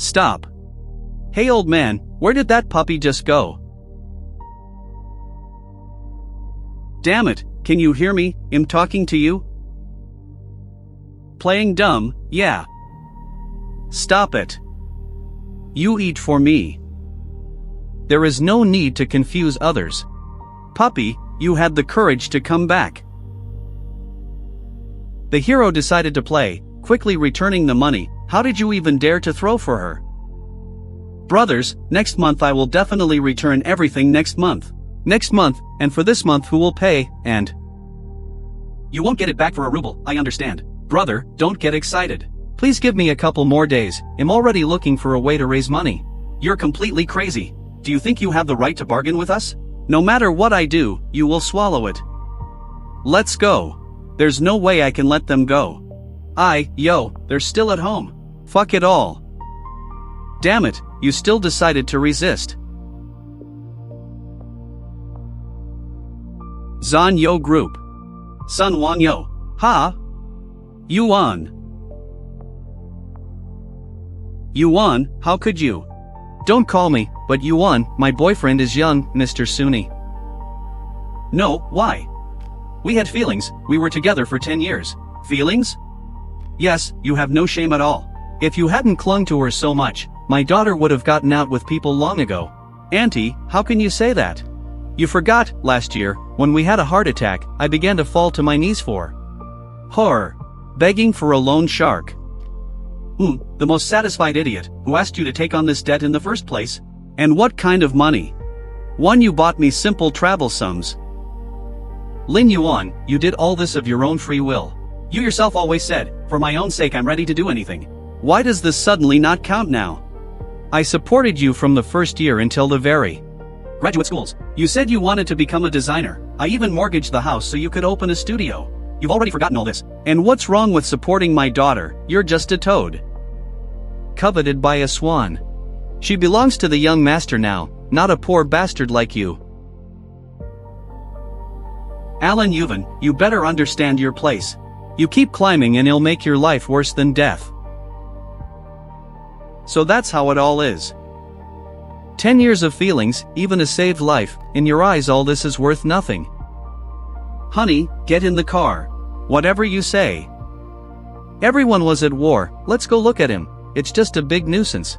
Stop. Hey old man, where did that puppy just go? Damn it, can you hear me? I'm talking to you? Playing dumb, yeah. Stop it. You eat for me. There is no need to confuse others. Puppy, you had the courage to come back. The hero decided to play, quickly returning the money. How did you even dare to throw for her? Brothers, next month I will definitely return everything next month. Next month, and for this month who will pay, and… You won't get it back for a ruble, I understand. Brother, don't get excited. Please give me a couple more days, I'm already looking for a way to raise money. You're completely crazy. Do you think you have the right to bargain with us? No matter what I do, you will swallow it. Let's go. There's no way I can let them go. They're still at home. Fuck it all. Damn it, you still decided to resist. Zan Yo Group. Sun Wan Yo. Ha? Yuan. Yuan, how could you? Don't call me, but Yuan, my boyfriend is young, Mr. Suni. No, why? We had feelings, we were together for 10 years. Feelings? Yes, you have no shame at all. If you hadn't clung to her so much, my daughter would have gotten out with people long ago. Auntie, how can you say that? You forgot, last year, when we had a heart attack, I began to fall to my knees for her. Begging for a loan shark. The most satisfied idiot, who asked you to take on this debt in the first place? And what kind of money? One, you bought me simple travel sums. Lin Yuan, you did all this of your own free will. You yourself always said, for my own sake I'm ready to do anything. Why does this suddenly not count now? I supported you from the first year until the very graduate schools. You said you wanted to become a designer. I even mortgaged the house so you could open a studio. You've already forgotten all this. And what's wrong with supporting my daughter? You're just a toad. Coveted by a swan. She belongs to the young master now, not a poor bastard like you. Alan Yuvan, you better understand your place. You keep climbing and it'll make your life worse than death. So that's how it all is. 10 years of feelings, even a saved life, in your eyes all this is worth nothing. Honey, get in the car. Whatever you say. Everyone was at war, let's go look at him. It's just a big nuisance.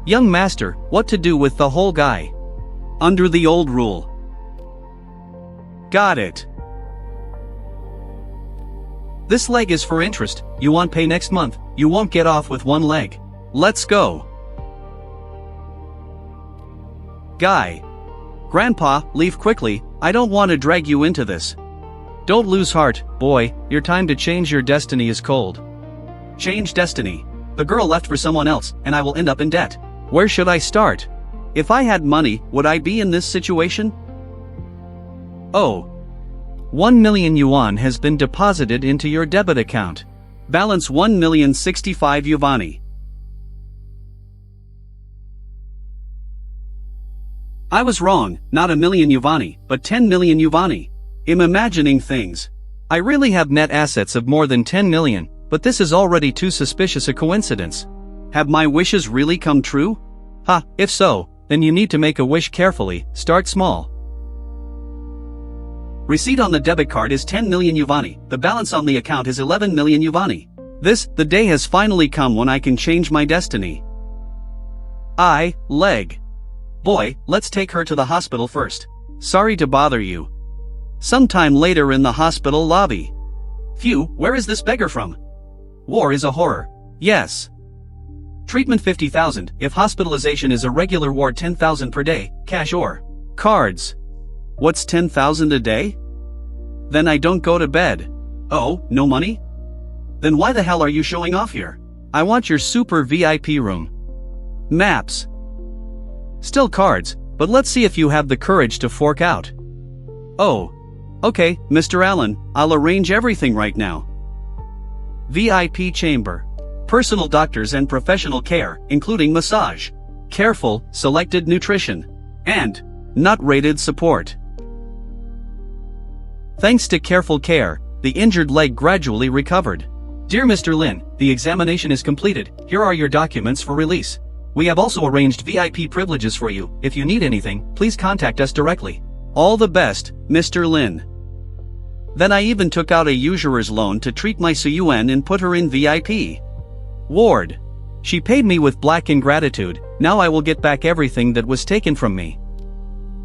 Young master, what to do with the whole guy? Under the old rule. Got it. This leg is for interest, you want pay next month, you won't get off with one leg. Let's go. Guy. Grandpa, leave quickly, I don't want to drag you into this. Don't lose heart, boy, your time to change your destiny is cold. Change destiny. The girl left for someone else, and I will end up in debt. Where should I start? If I had money, would I be in this situation? Oh. 1 million yuan has been deposited into your debit account. Balance 1,065 yuvani. I was wrong, not 1 million yuvani, but 10 million yuvani. I'm imagining things. I really have net assets of more than 10 million, but this is already too suspicious a coincidence. Have my wishes really come true? If so, then you need to make a wish carefully, start small. Receipt on the debit card is 10 million yuvani, the balance on the account is 11 million yuvani. The day has finally come when I can change my destiny. Leg. Boy, let's take her to the hospital first. Sorry to bother you. Sometime later in the hospital lobby. Phew, where is this beggar from? War is a horror. Yes. Treatment 50,000, if hospitalization is a regular ward 10,000 per day, cash or cards. What's 10,000 a day? Then I don't go to bed. Oh, no money? Then why the hell are you showing off here? I want your super VIP room. Maps. Still cards, but let's see if you have the courage to fork out. Oh. Okay, Mr. Allen, I'll arrange everything right now. VIP chamber. Personal doctors and professional care, including massage. Careful, selected nutrition. And not-rated support. Thanks to careful care, the injured leg gradually recovered. Dear Mr. Lin, the examination is completed, here are your documents for release. We have also arranged VIP privileges for you, if you need anything, please contact us directly. All the best, Mr. Lin. Then I even took out a usurer's loan to treat my Suyuan and put her in VIP ward. She paid me with black ingratitude, now I will get back everything that was taken from me.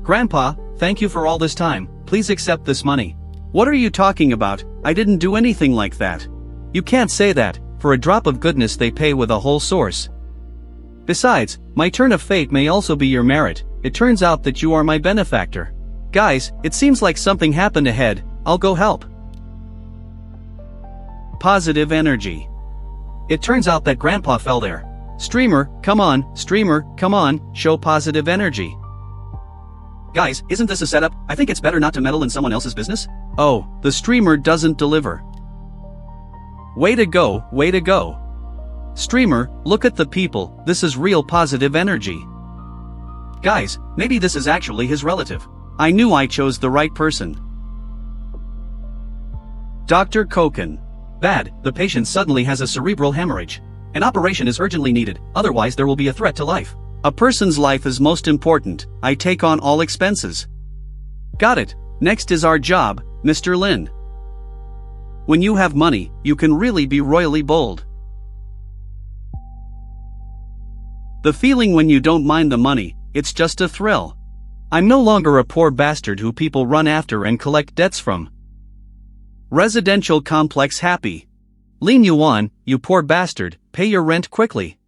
Grandpa, thank you for all this time, please accept this money. What are you talking about? I didn't do anything like that. You can't say that, for a drop of goodness they pay with a whole source. Besides, my turn of fate may also be your merit, it turns out that you are my benefactor. Guys, it seems like something happened ahead, I'll go help. Positive energy. It turns out that Grandpa fell there. Streamer, come on, show positive energy. Guys, isn't this a setup? I think it's better not to meddle in someone else's business. Oh, the streamer doesn't deliver. Way to go, way to go. Streamer, look at the people, this is real positive energy. Guys, maybe this is actually his relative. I knew I chose the right person. Dr. Koken. Bad, the patient suddenly has a cerebral hemorrhage. An operation is urgently needed, otherwise there will be a threat to life. A person's life is most important, I take on all expenses. Got it, next is our job, Mr. Lin. When you have money, you can really be royally bold. The feeling when you don't mind the money, it's just a thrill. I'm no longer a poor bastard who people run after and collect debts from. Residential complex happy. Lin Yuan, you poor bastard, pay your rent quickly.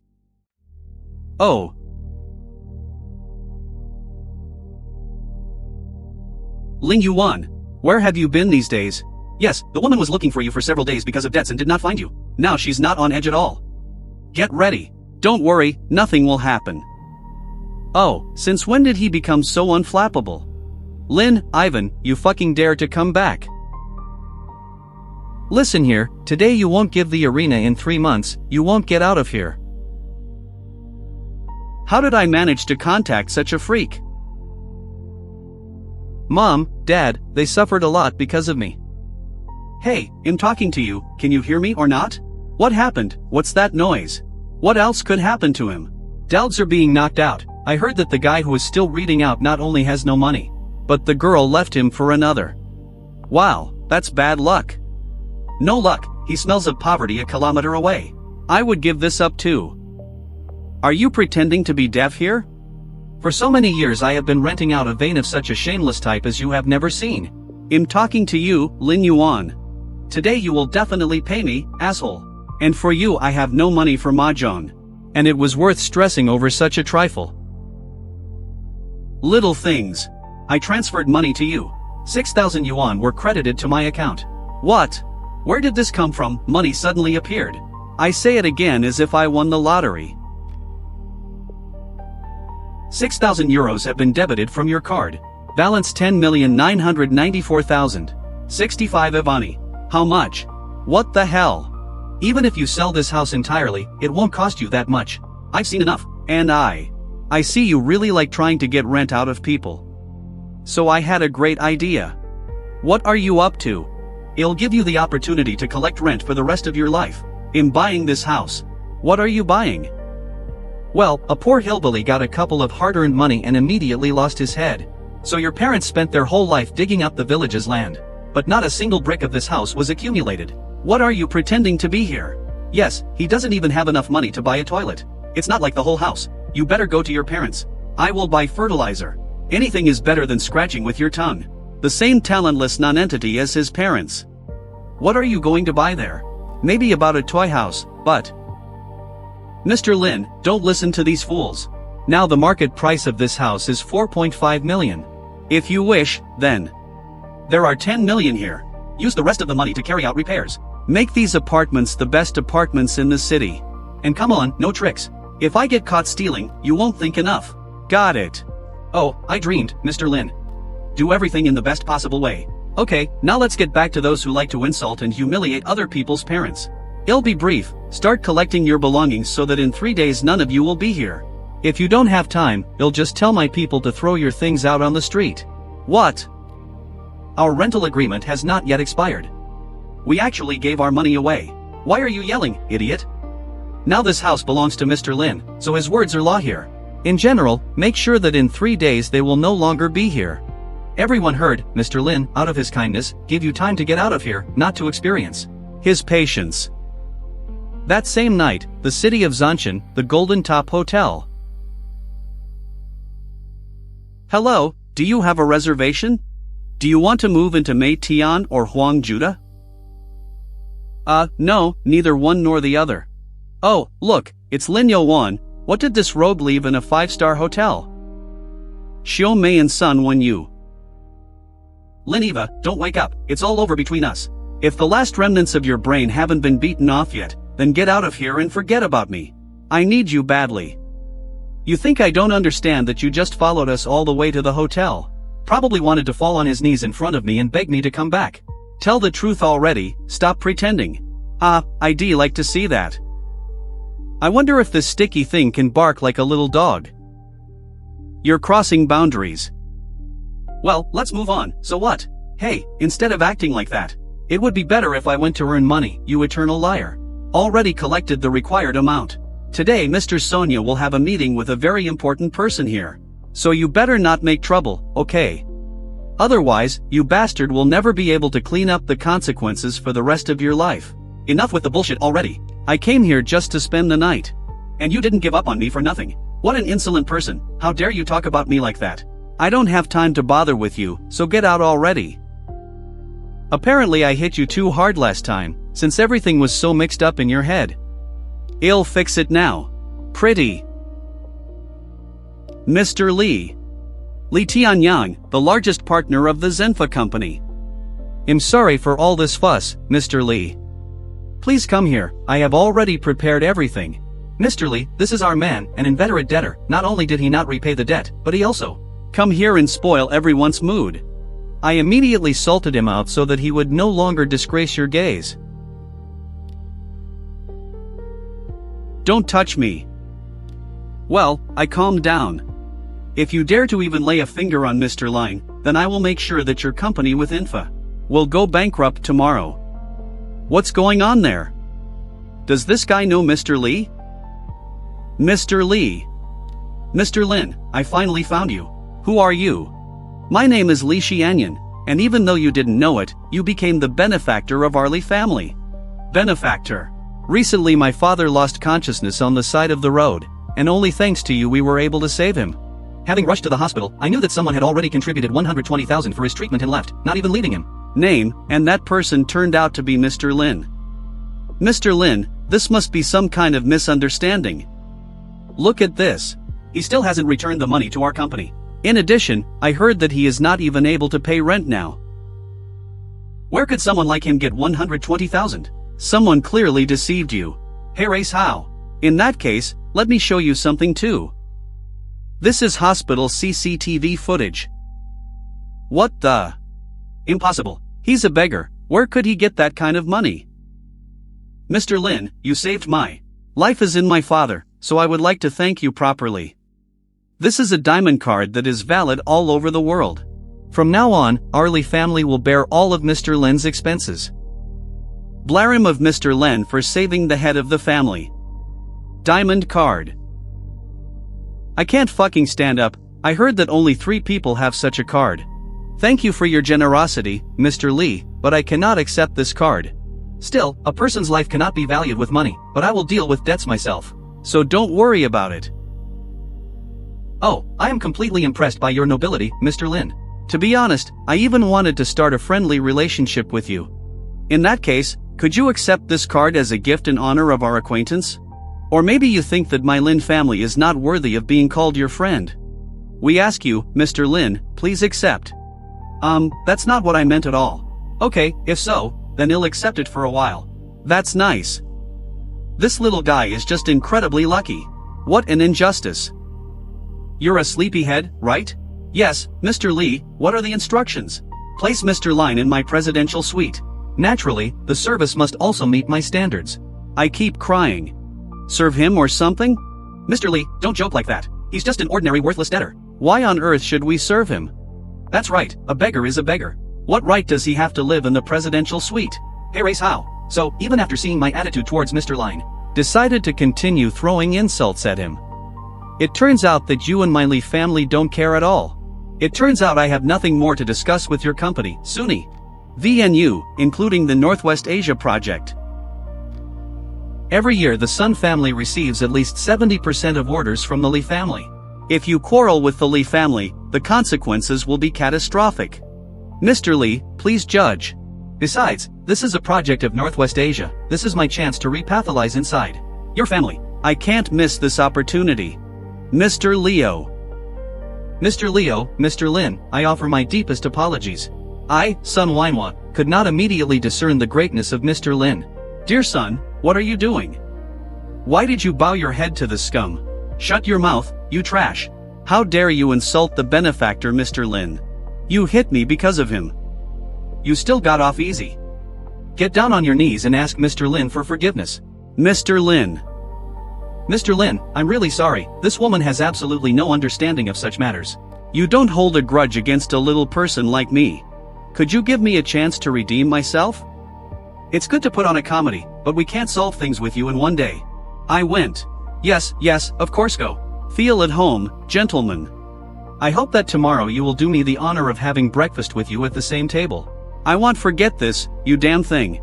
Oh. Lin Yuan, where have you been these days? Yes, the woman was looking for you for several days because of debts and did not find you. Now she's not on edge at all. Get ready. Don't worry, nothing will happen. Oh, since when did he become so unflappable? Lin, Ivan, you fucking dare to come back. Listen here, today you won't give the arena in 3 months, you won't get out of here. How did I manage to contact such a freak? Mom, Dad, they suffered a lot because of me. Hey, I'm talking to you, can you hear me or not? What happened? What's that noise? What else could happen to him? Doubts are being knocked out. I heard that the guy who is still reading out not only has no money, but the girl left him for another. Wow, that's bad luck. No luck, he smells of poverty a kilometer away. I would give this up too. Are you pretending to be deaf here? For so many years I have been renting out a vein of such a shameless type as you have never seen. I'm talking to you, Lin Yuan. Today you will definitely pay me, asshole. And for you I have no money for mahjong. And it was worth stressing over such a trifle. Little things. I transferred money to you. 6,000 yuan were credited to my account. What? Where did this come from? Money suddenly appeared. I say it again as if I won the lottery. 6,000 euros have been debited from your card. Balance 10,994,000. 65 Ivani. How much? What the hell? Even if you sell this house entirely, it won't cost you that much. I've seen enough, and I see you really like trying to get rent out of people. So I had a great idea. What are you up to? It'll give you the opportunity to collect rent for the rest of your life. I'm buying this house. What are you buying? Well, a poor hillbilly got a couple of hard-earned money and immediately lost his head. So your parents spent their whole life digging up the village's land. But not a single brick of this house was accumulated. What are you pretending to be here? Yes, he doesn't even have enough money to buy a toilet. It's not like the whole house. You better go to your parents. I will buy fertilizer. Anything is better than scratching with your tongue. The same talentless nonentity as his parents. What are you going to buy there? Maybe about a toy house, but... Mr. Lin, don't listen to these fools. Now the market price of this house is 4.5 million. If you wish, then. There are 10 million here. Use the rest of the money to carry out repairs. Make these apartments the best apartments in the city. And come on, no tricks. If I get caught stealing, you won't think enough. Got it. Oh, I dreamed, Mr. Lin. Do everything in the best possible way. Okay, now let's get back to those who like to insult and humiliate other people's parents. It'll be brief. Start collecting your belongings so that in 3 days none of you will be here. If you don't have time, you'll just tell my people to throw your things out on the street. What? Our rental agreement has not yet expired. We actually gave our money away. Why are you yelling, idiot? Now this house belongs to Mr. Lin, so his words are law here. In general, make sure that in 3 days they will no longer be here. Everyone heard, Mr. Lin, out of his kindness, gave you time to get out of here, not to experience his patience. That same night, the city of Zanshan, the Golden Top Hotel. Hello, do you have a reservation? Do you want to move into Meitian or Huangjuda? No, neither one nor the other. Oh, look, it's Lin Yuan. What did this rogue leave in a 5-star hotel? Xiao Mei and Sun Wen Yu. Lin Eva, don't wake up, it's all over between us. If the last remnants of your brain haven't been beaten off yet, then get out of here and forget about me. I need you badly. You think I don't understand that you just followed us all the way to the hotel? Probably wanted to fall on his knees in front of me and beg me to come back. Tell the truth already, stop pretending. I'd like to see that. I wonder if this sticky thing can bark like a little dog. You're crossing boundaries. Well, let's move on, so what? Hey, instead of acting like that, it would be better if I went to earn money, you eternal liar. Already collected the required amount. Today Mr. Sonia will have a meeting with a very important person here. So you better not make trouble, okay? Otherwise, you bastard will never be able to clean up the consequences for the rest of your life. Enough with the bullshit already. I came here just to spend the night. And you didn't give up on me for nothing. What an insolent person, how dare you talk about me like that? I don't have time to bother with you, so get out already. Apparently I hit you too hard last time, since everything was so mixed up in your head. I'll fix it now. Pretty. Mr. Li. Li Tianyang, the largest partner of the Zenfa company. I'm sorry for all this fuss, Mr. Li. Please come here, I have already prepared everything. Mr. Li, this is our man, an inveterate debtor. Not only did he not repay the debt, but he also come here and spoil everyone's mood. I immediately salted him out so that he would no longer disgrace your gaze. Don't touch me. Well, I calmed down. If you dare to even lay a finger on Mr. Line, then I will make sure that your company with Infa will go bankrupt tomorrow. What's going on there? Does this guy know Mr. Li? Mr. Li. Mr. Lin, I finally found you. Who are you? My name is Li Xianyan, and even though you didn't know it, you became the benefactor of our Li family. Benefactor. Recently my father lost consciousness on the side of the road, and only thanks to you we were able to save him. Having rushed to the hospital, I knew that someone had already contributed 120,000 for his treatment and left, not even leaving him name, and that person turned out to be Mr. Lin. Mr. Lin, this must be some kind of misunderstanding. Look at this. He still hasn't returned the money to our company. In addition, I heard that he is not even able to pay rent now. Where could someone like him get 120,000? Someone clearly deceived you. Hey Race, how? In that case, let me show you something too. This is hospital CCTV footage. What the? Impossible. He's a beggar. Where could he get that kind of money? Mr. Lin, you saved my life as in my father, so I would like to thank you properly. This is a diamond card that is valid all over the world. From now on, our Li family will bear all of Mr. Lin's expenses. Blare him of Mr. Lin for saving the head of the family. Diamond card. I can't fucking stand up. I heard that only 3 people have such a card. Thank you for your generosity, Mr. Li, but I cannot accept this card. Still, a person's life cannot be valued with money, but I will deal with debts myself. So don't worry about it. Oh, I am completely impressed by your nobility, Mr. Lin. To be honest, I even wanted to start a friendly relationship with you. In that case, could you accept this card as a gift in honor of our acquaintance? Or maybe you think that my Lin family is not worthy of being called your friend. We ask you, Mr. Lin, please accept. That's not what I meant at all. Okay, if so, then I'll accept it for a while. That's nice. This little guy is just incredibly lucky. What an injustice. You're a sleepyhead, right? Yes, Mr. Li, what are the instructions? Place Mr. Line in my presidential suite. Naturally, the service must also meet my standards. I keep crying. Serve him or something? Mr. Li, don't joke like that. He's just an ordinary worthless debtor. Why on earth should we serve him? That's right, a beggar is a beggar. What right does he have to live in the presidential suite? Hey Race, how? So, even after seeing my attitude towards Mr. Line, decided to continue throwing insults at him. It turns out that you and my Lee family don't care at all. It turns out I have nothing more to discuss with your company, Suni. VNU, including the Northwest Asia project. Every year the Sun family receives at least 70% of orders from the Lee family. If you quarrel with the Lee family, the consequences will be catastrophic. Mr. Lee, please judge. Besides, this is a project of Northwest Asia. This is my chance to repathologize inside your family. I can't miss this opportunity. Mr. Leo. Mr. Leo, Mr. Lin, I offer my deepest apologies. I, Sun Manhwa, could not immediately discern the greatness of Mr. Lin. Dear son, what are you doing? Why did you bow your head to the scum? Shut your mouth, you trash. How dare you insult the benefactor Mr. Lin? You hit me because of him. You still got off easy. Get down on your knees and ask Mr. Lin for forgiveness. Mr. Lin. Mr. Lin, I'm really sorry, this woman has absolutely no understanding of such matters. You don't hold a grudge against a little person like me. Could you give me a chance to redeem myself? It's good to put on a comedy, but we can't solve things with you in one day. I went. Yes, of course go. Feel at home, gentlemen. I hope that tomorrow you will do me the honor of having breakfast with you at the same table. I won't forget this, you damn thing.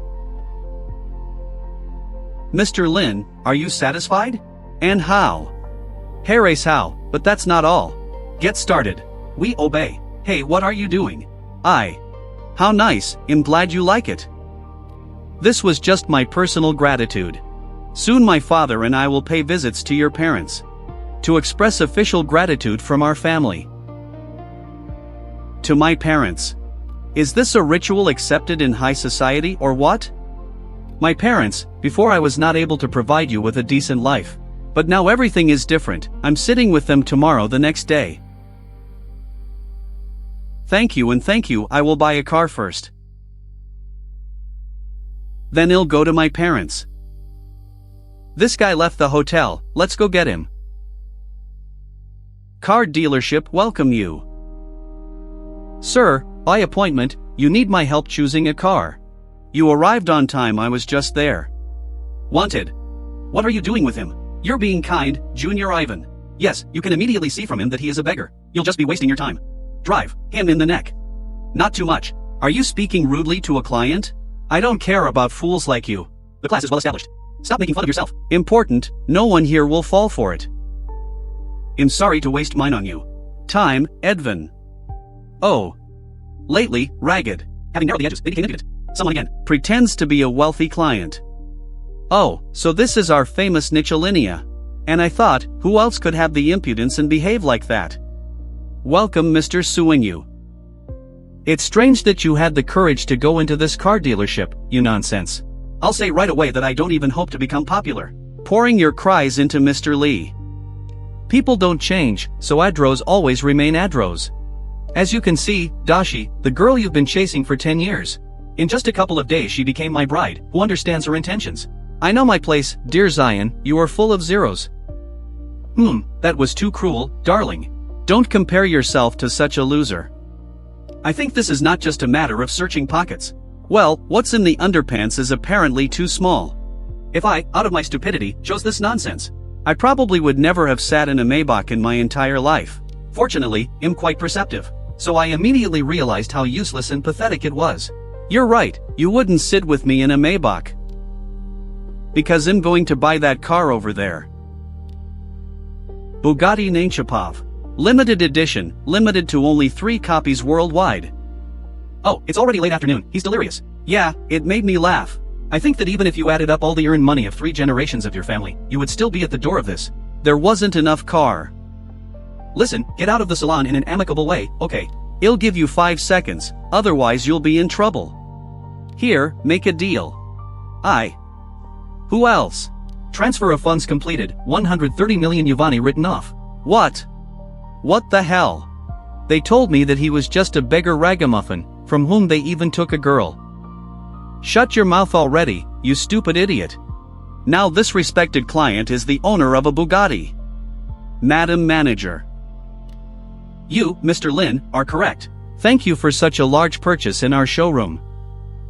Mr. Lin, are you satisfied? And how? Harry's how, but that's not all. Get started. We obey. Hey, what are you doing? How nice, I'm glad you like it. This was just my personal gratitude. Soon my father and I will pay visits to your parents. To express official gratitude from our family. To my parents. Is this a ritual accepted in high society or what? My parents, before I was not able to provide you with a decent life. But now everything is different. I'm sitting with them tomorrow the next day. Thank you and thank you, I will buy a car first. Then I'll go to my parents. This guy left the hotel, let's go get him. Car dealership welcome you. Sir, by appointment, you need my help choosing a car. You arrived on time, I was just there. Wanted. What are you doing with him? You're being kind, Junior Ivan. Yes, you can immediately see from him that he is a beggar. You'll just be wasting your time. Drive him in the neck. Not too much. Are you speaking rudely to a client? I don't care about fools like you. The class is well established. Stop making fun of yourself. Important, no one here will fall for it. I'm sorry to waste mine on you. Time, Edvin. Oh. Lately, ragged. Having narrowed the edges, they became impudent. Someone again pretends to be a wealthy client. Oh, so this is our famous Nicholinia. And I thought, who else could have the impudence and behave like that? Welcome Mr. Suingyu. It's strange that you had the courage to go into this car dealership, you nonsense. I'll say right away that I don't even hope to become popular. Pouring your cries into Mr. Lee. People don't change, so Adros always remain Adros. As you can see, Dashi, the girl you've been chasing for 10 years. In just a couple of days she became my bride, who understands her intentions. I know my place, dear Zion, you are full of zeros. That was too cruel, darling. Don't compare yourself to such a loser. I think this is not just a matter of searching pockets. Well, what's in the underpants is apparently too small. If I, out of my stupidity, chose this nonsense, I probably would never have sat in a Maybach in my entire life. Fortunately, I'm quite perceptive, so I immediately realized how useless and pathetic it was. You're right, you wouldn't sit with me in a Maybach. Because I'm going to buy that car over there. Bugatti Nanchapov. Limited edition, limited to only 3 copies worldwide. Oh, it's already late afternoon, he's delirious. Yeah, it made me laugh. I think that even if you added up all the earned money of 3 generations of your family, you would still be at the door of this. There wasn't enough car. Listen, get out of the salon in an amicable way, okay? I'll give you 5 seconds, otherwise you'll be in trouble. Here, make a deal. Who else? Transfer of funds completed, 130 million Yuvani written off. What? What the hell? They told me that he was just a beggar ragamuffin, from whom they even took a girl. Shut your mouth already, you stupid idiot. Now this respected client is the owner of a Bugatti. Madam Manager. You, Mr. Lin, are correct. Thank you for such a large purchase in our showroom.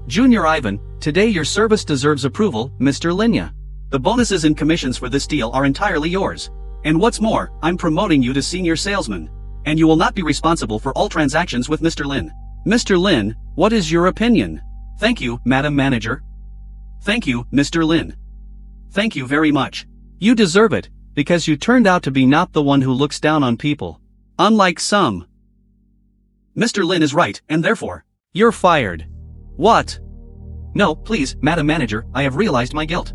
Junior Ivan, today your service deserves approval, Mr. Linya. The bonuses and commissions for this deal are entirely yours. And what's more, I'm promoting you to senior salesman. And you will not be responsible for all transactions with Mr. Lin. Mr. Lin, what is your opinion? Thank you, Madam Manager. Thank you, Mr. Lin. Thank you very much. You deserve it, because you turned out to be not the one who looks down on people. Unlike some. Mr. Lin is right, and therefore, you're fired. What? No, please, Madam Manager, I have realized my guilt.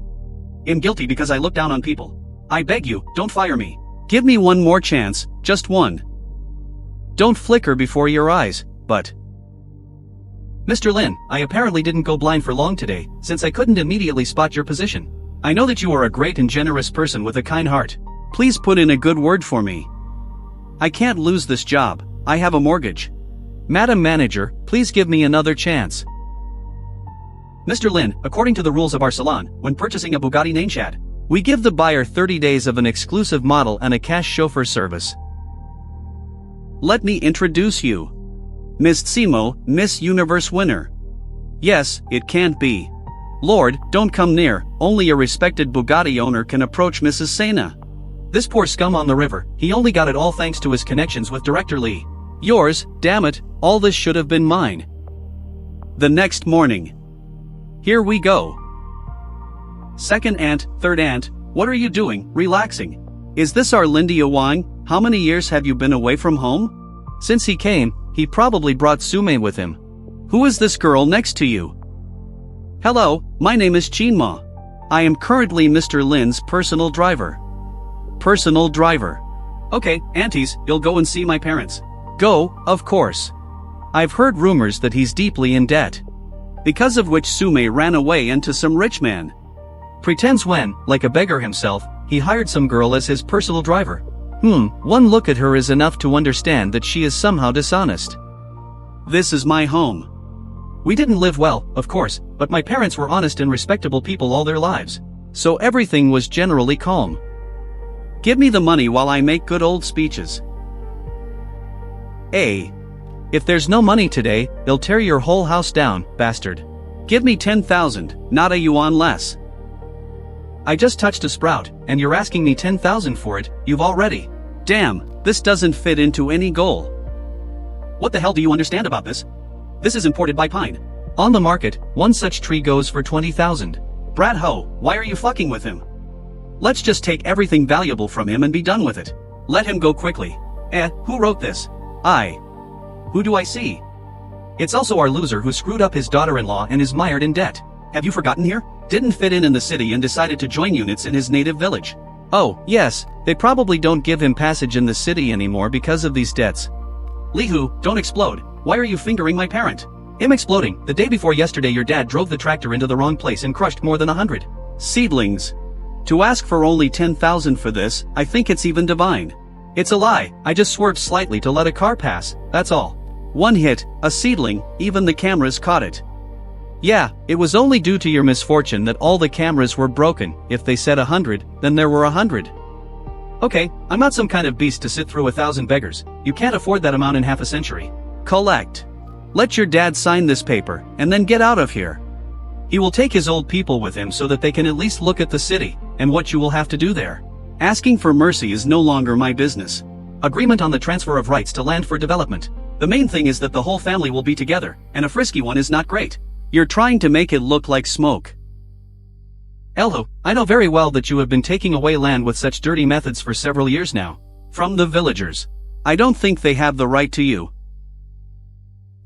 I'm guilty because I look down on people. I beg you, don't fire me. Give me one more chance, just one. Don't flicker before your eyes, but... Mr. Lin, I apparently didn't go blind for long today, since I couldn't immediately spot your position. I know that you are a great and generous person with a kind heart. Please put in a good word for me. I can't lose this job, I have a mortgage. Madam Manager, please give me another chance. Mr. Lin, according to the rules of our salon, when purchasing a Bugatti Nainshad, we give the buyer 30 days of an exclusive model and a cash chauffeur service. Let me introduce you. Miss Tsimo, Miss Universe winner. Yes, it can't be. Lord, don't come near, only a respected Bugatti owner can approach Mrs. Sena. This poor scum on the river, he only got it all thanks to his connections with Director Lee. Yours, damn it, all this should have been mine. The next morning. Here we go. Second aunt, third aunt, what are you doing, relaxing? Is this our Lindy Wang? How many years have you been away from home? Since he came, he probably brought Sume with him. Who is this girl next to you? Hello, my name is Chinma. I am currently Mr. Lin's personal driver. Personal driver. Okay, aunties, you'll go and see my parents. Go, of course. I've heard rumors that he's deeply in debt. Because of which Sume ran away into some rich man. Pretends when, like a beggar himself, he hired some girl as his personal driver. One look at her is enough to understand that she is somehow dishonest. This is my home. We didn't live well, of course, but my parents were honest and respectable people all their lives. So everything was generally calm. Give me the money while I make good old speeches. If there's no money today, they'll tear your whole house down, bastard. Give me 10,000, not a yuan less. I just touched a sprout, and you're asking me 10,000 for it, you've already. Damn, this doesn't fit into any goal. What the hell do you understand about this? This is imported by Pine. On the market, one such tree goes for 20,000. Brad Ho, why are you fucking with him? Let's just take everything valuable from him and be done with it. Let him go quickly. Who wrote this? Who do I see? It's also our loser who screwed up his daughter-in-law and is mired in debt. Have you forgotten here? Didn't fit in the city and decided to join units in his native village. Oh, yes, they probably don't give him passage in the city anymore because of these debts. Lihu, don't explode. Why are you fingering my parent? I'm exploding. The day before yesterday your dad drove the tractor into the wrong place and crushed more than 100 seedlings. To ask for only 10,000 for this, I think it's even divine. It's a lie, I just swerved slightly to let a car pass, that's all. One hit, a seedling, even the cameras caught it. Yeah, it was only due to your misfortune that all the cameras were broken. If they said 100, then there were 100. Okay, I'm not some kind of beast to sit through 1,000 beggars. You can't afford that amount in half a century. Collect. Let your dad sign this paper, and then get out of here. He will take his old people with him so that they can at least look at the city, and what you will have to do there. Asking for mercy is no longer my business. Agreement on the transfer of rights to land for development. The main thing is that the whole family will be together, and a frisky one is not great. You're trying to make it look like smoke. Elho, I know very well that you have been taking away land with such dirty methods for several years now. From the villagers. I don't think they have the right to you.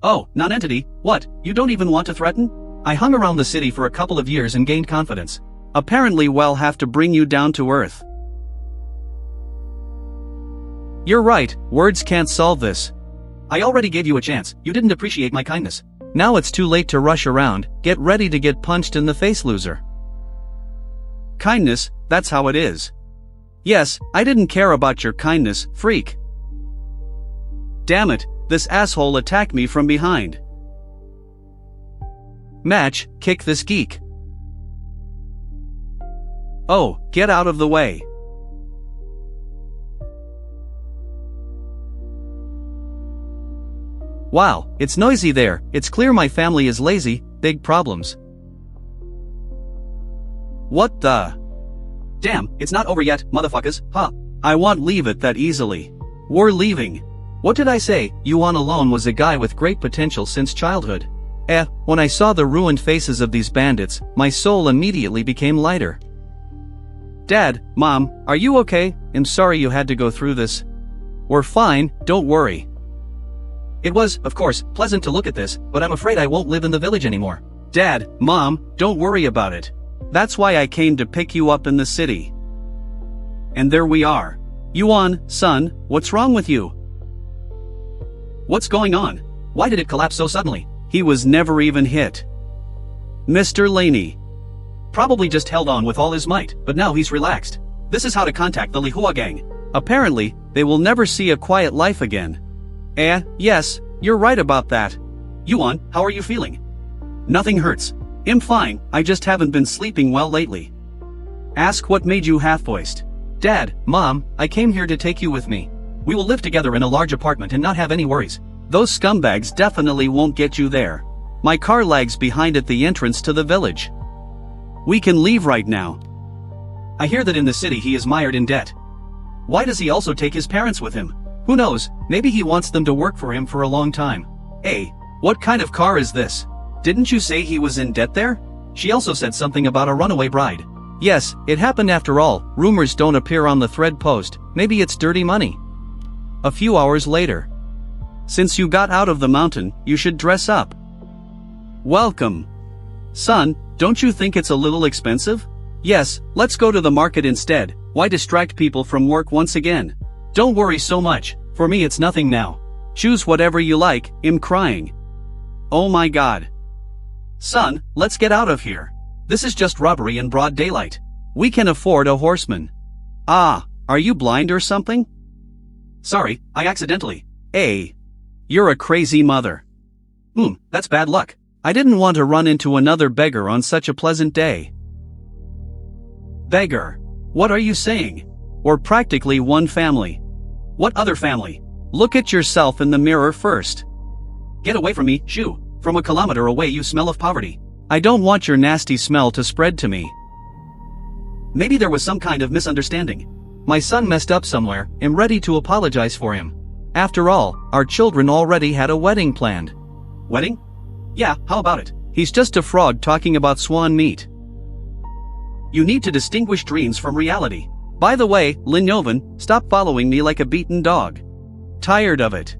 Oh, non-entity, what, you don't even want to threaten? I hung around the city for a couple of years and gained confidence. Apparently we'll have to bring you down to earth. You're right, words can't solve this. I already gave you a chance, you didn't appreciate my kindness. Now it's too late to rush around, get ready to get punched in the face, loser. Kindness, that's how it is. Yes, I didn't care about your kindness, freak. Damn it, this asshole attacked me from behind. Match, kick this geek. Oh, get out of the way. Wow, it's noisy there, it's clear my family is lazy, big problems. What the? Damn, it's not over yet, motherfuckers, huh? I won't leave it that easily. We're leaving. What did I say? Yuan alone was a guy with great potential since childhood. When I saw the ruined faces of these bandits, my soul immediately became lighter. Dad, Mom, are you okay? I'm sorry you had to go through this. We're fine, don't worry. It was, of course, pleasant to look at this, but I'm afraid I won't live in the village anymore. Dad, Mom, don't worry about it. That's why I came to pick you up in the city. And there we are. Yuan, son, what's wrong with you? What's going on? Why did it collapse so suddenly? He was never even hit. Mr. Laney. Probably just held on with all his might, but now he's relaxed. This is how to contact the Lihua gang. Apparently, they will never see a quiet life again. Yes, you're right about that. Yuan, how are you feeling? Nothing hurts. I'm fine, I just haven't been sleeping well lately. Ask what made you half-voiced. Dad, Mom, I came here to take you with me. We will live together in a large apartment and not have any worries. Those scumbags definitely won't get you there. My car lags behind at the entrance to the village. We can leave right now. I hear that in the city he is mired in debt. Why does he also take his parents with him? Who knows, maybe he wants them to work for him for a long time. Hey, what kind of car is this? Didn't you say he was in debt there? She also said something about a runaway bride. Yes, it happened after all. Rumors don't appear on the thread post. Maybe it's dirty money. A few hours later. Since you got out of the mountain, you should dress up. Welcome. Son, don't you think it's a little expensive? Yes, let's go to the market instead. Why distract people from work once again? Don't worry so much. For me it's nothing now. Choose whatever you like. I'm crying. Oh my god. Son, let's get out of here. This is just robbery in broad daylight. We can afford a horseman. Ah, are you blind or something? Sorry, I accidentally. You're a crazy mother. That's bad luck. I didn't want to run into another beggar on such a pleasant day. Beggar? What are you saying? We're practically one family. What other family? Look at yourself in the mirror first. Get away from me, shoo. From a kilometer away you smell of poverty. I don't want your nasty smell to spread to me. Maybe there was some kind of misunderstanding. My son messed up somewhere. I'm ready to apologize for him. After all, our children already had a wedding planned. Wedding? Yeah, how about it? He's just a frog talking about swan meat. You need to distinguish dreams from reality. By the way, Lin Yovan, stop following me like a beaten dog. Tired of it.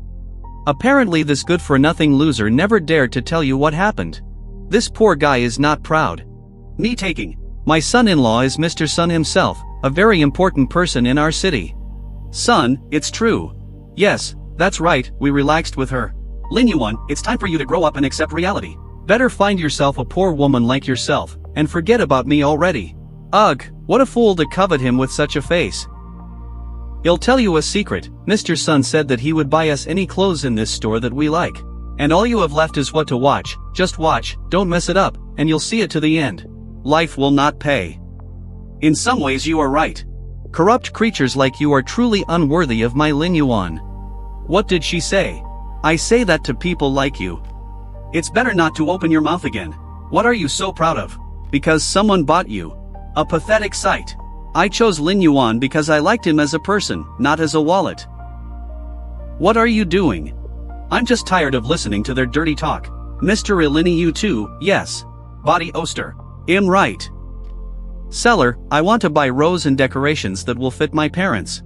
Apparently this good-for-nothing loser never dared to tell you what happened. This poor guy is not proud. Me taking. My son-in-law is Mr. Sun himself, a very important person in our city. Son, it's true. Yes, that's right, we relaxed with her. Lin Yuan, it's time for you to grow up and accept reality. Better find yourself a poor woman like yourself, and forget about me already. Ugh, what a fool to covet him with such a face. He'll tell you a secret. Mr. Sun said that he would buy us any clothes in this store that we like. And all you have left is what to watch. Just watch, don't mess it up, and you'll see it to the end. Life will not pay. In some ways you are right. Corrupt creatures like you are truly unworthy of my Lin Yuan. What did she say? I say that to people like you. It's better not to open your mouth again. What are you so proud of? Because someone bought you. A pathetic sight. I chose Lin Yuan because I liked him as a person, not as a wallet. What are you doing? I'm just tired of listening to their dirty talk. Mr. Ilini, you too, yes. Body Oster. I'm right. Seller, I want to buy rows and decorations that will fit my parents.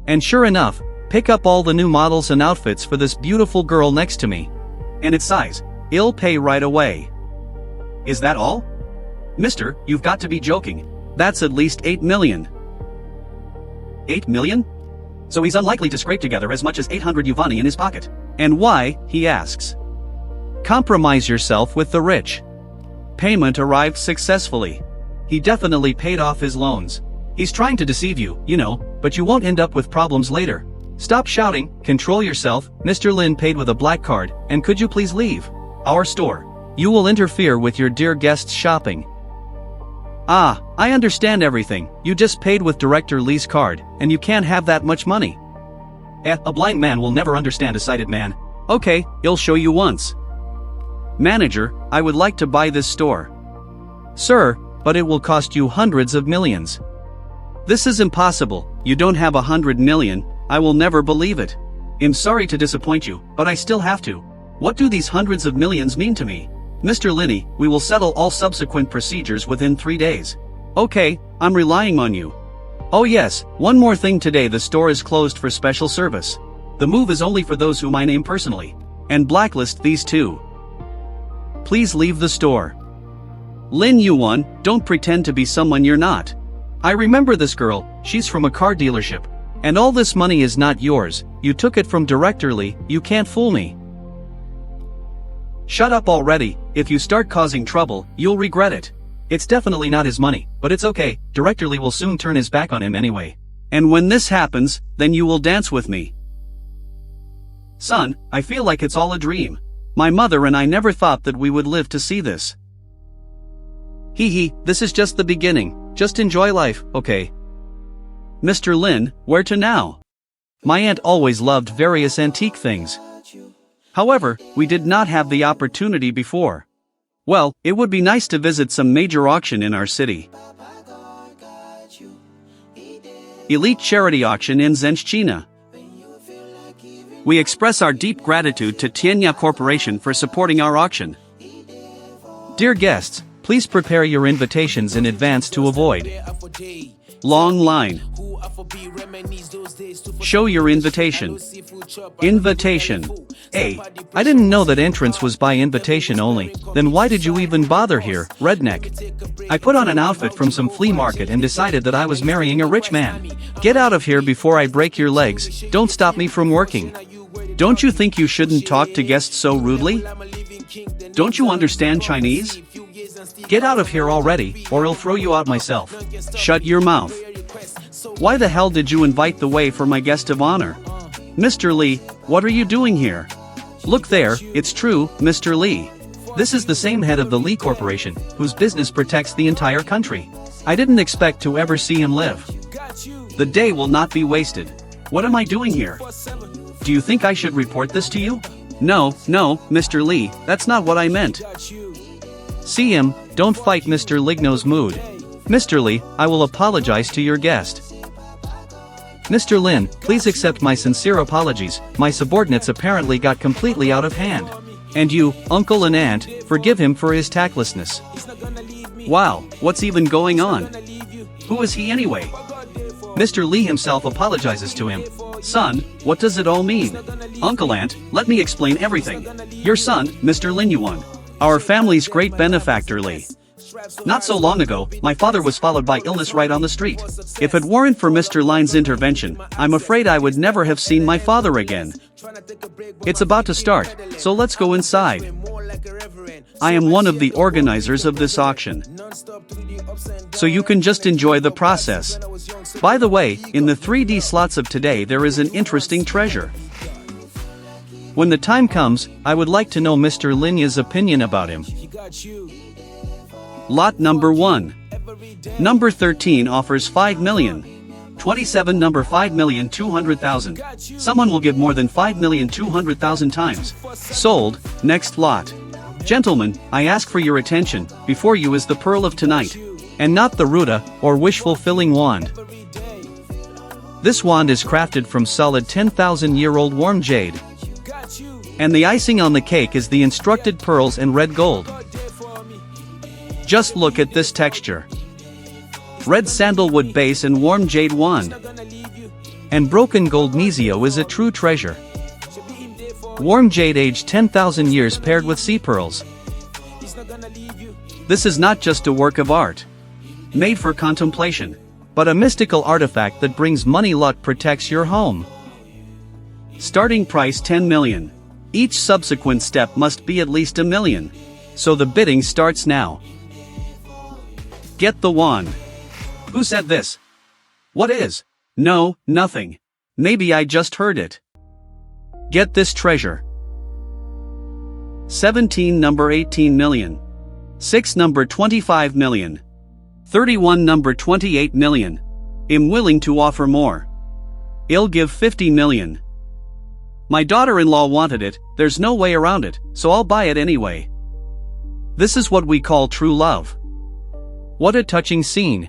And sure enough, pick up all the new models and outfits for this beautiful girl next to me. And its size. I'll pay right away. Is that all? Mister, you've got to be joking. That's at least 8 million. 8 million? So he's unlikely to scrape together as much as 800 Yuvani in his pocket. And why, he asks. Compromise yourself with the rich. Payment arrived successfully. He definitely paid off his loans. He's trying to deceive you, you know, but you won't end up with problems later. Stop shouting, control yourself. Mr. Lin paid with a black card, and could you please leave our store? You will interfere with your dear guests' shopping. Ah, I understand everything. You just paid with Director Lee's card, and you can't have that much money. A blind man will never understand a sighted man. Okay, I'll show you once. Manager, I would like to buy this store. Sir, but it will cost you hundreds of millions. This is impossible, you don't have 100 million, I will never believe it. I'm sorry to disappoint you, but I still have to. What do these hundreds of millions mean to me? Mr. Linney, we will settle all subsequent procedures within 3 days. Okay, I'm relying on you. Oh yes, one more thing, today the store is closed for special service. The move is only for those whom I name personally. And blacklist these two. Please leave the store. Lin Yuan, don't pretend to be someone you're not. I remember this girl, she's from a car dealership. And all this money is not yours, you took it from Director Lee, you can't fool me. Shut up already, if you start causing trouble, you'll regret it. It's definitely not his money, but it's okay, Director Lee will soon turn his back on him anyway. And when this happens, then you will dance with me. Son, I feel like it's all a dream. My mother and I never thought that we would live to see this. Hee hee, this is just the beginning, just enjoy life, okay? Mr. Lin, where to now? My aunt always loved various antique things. However, we did not have the opportunity before. Well, it would be nice to visit some major auction in our city. Elite Charity Auction in Zenchina. We express our deep gratitude to Tianya Corporation for supporting our auction. Dear guests, please prepare your invitations in advance to avoid long line. Show your invitation. Invitation. Hey, I didn't know that entrance was by invitation only, then why did you even bother here, redneck? I put on an outfit from some flea market and decided that I was marrying a rich man. Get out of here before I break your legs, don't stop me from working. Don't you think you shouldn't talk to guests so rudely? Don't you understand Chinese? Get out of here already, or I'll throw you out myself. Shut your mouth. Why the hell did you invite the way for my guest of honor? Mr. Lee, what are you doing here? Look there, it's true, Mr. Lee. This is the same head of the Lee Corporation, whose business protects the entire country. I didn't expect to ever see him live. The day will not be wasted. What am I doing here? Do you think I should report this to you? No, Mr. Lee, that's not what I meant. See him, don't fight Mr. Ligno's mood. Mr. Lee, I will apologize to your guest. Mr. Lin, please accept my sincere apologies, my subordinates apparently got completely out of hand. And you, uncle and aunt, forgive him for his tactlessness. Wow, what's even going on? Who is he anyway? Mr. Lee himself apologizes to him. Son, what does it all mean? Uncle aunt, let me explain everything. Your son, Mr. Lin Yuan. Our family's great benefactor Lee. Not so long ago, my father was followed by illness right on the street. If it weren't for Mr. Line's intervention, I'm afraid I would never have seen my father again. It's about to start, so let's go inside. I am one of the organizers of this auction. So you can just enjoy the process. By the way, in the 3D slots of today there is an interesting treasure. When the time comes, I would like to know Mr. Linya's opinion about him. Lot number 1. Number 13 offers 5 million. 27 number 5,200,000. Someone will give more than 5,200,000 times. Sold, next lot. Gentlemen, I ask for your attention, before you is the pearl of tonight. And not the Ruta, or wish-fulfilling wand. This wand is crafted from solid 10,000-year-old warm jade. And the icing on the cake is the instructed pearls and red gold. Just look at this texture. Red sandalwood base and warm jade wand. And broken gold Nezio is a true treasure. Warm jade aged 10,000 years paired with sea pearls. This is not just a work of art, made for contemplation, but a mystical artifact that brings money, luck, protects your home. Starting price 10 million. Each subsequent step must be at least $1 million. So the bidding starts now. Get the wand. Who said this? What is? No, nothing. Maybe I just heard it. Get this treasure. 17 number 18 million. 6 number 25 million. 31 number 28 million. I'm willing to offer more. I'll give 50 million. My daughter-in-law wanted it, there's no way around it, so I'll buy it anyway. This is what we call true love. What a touching scene.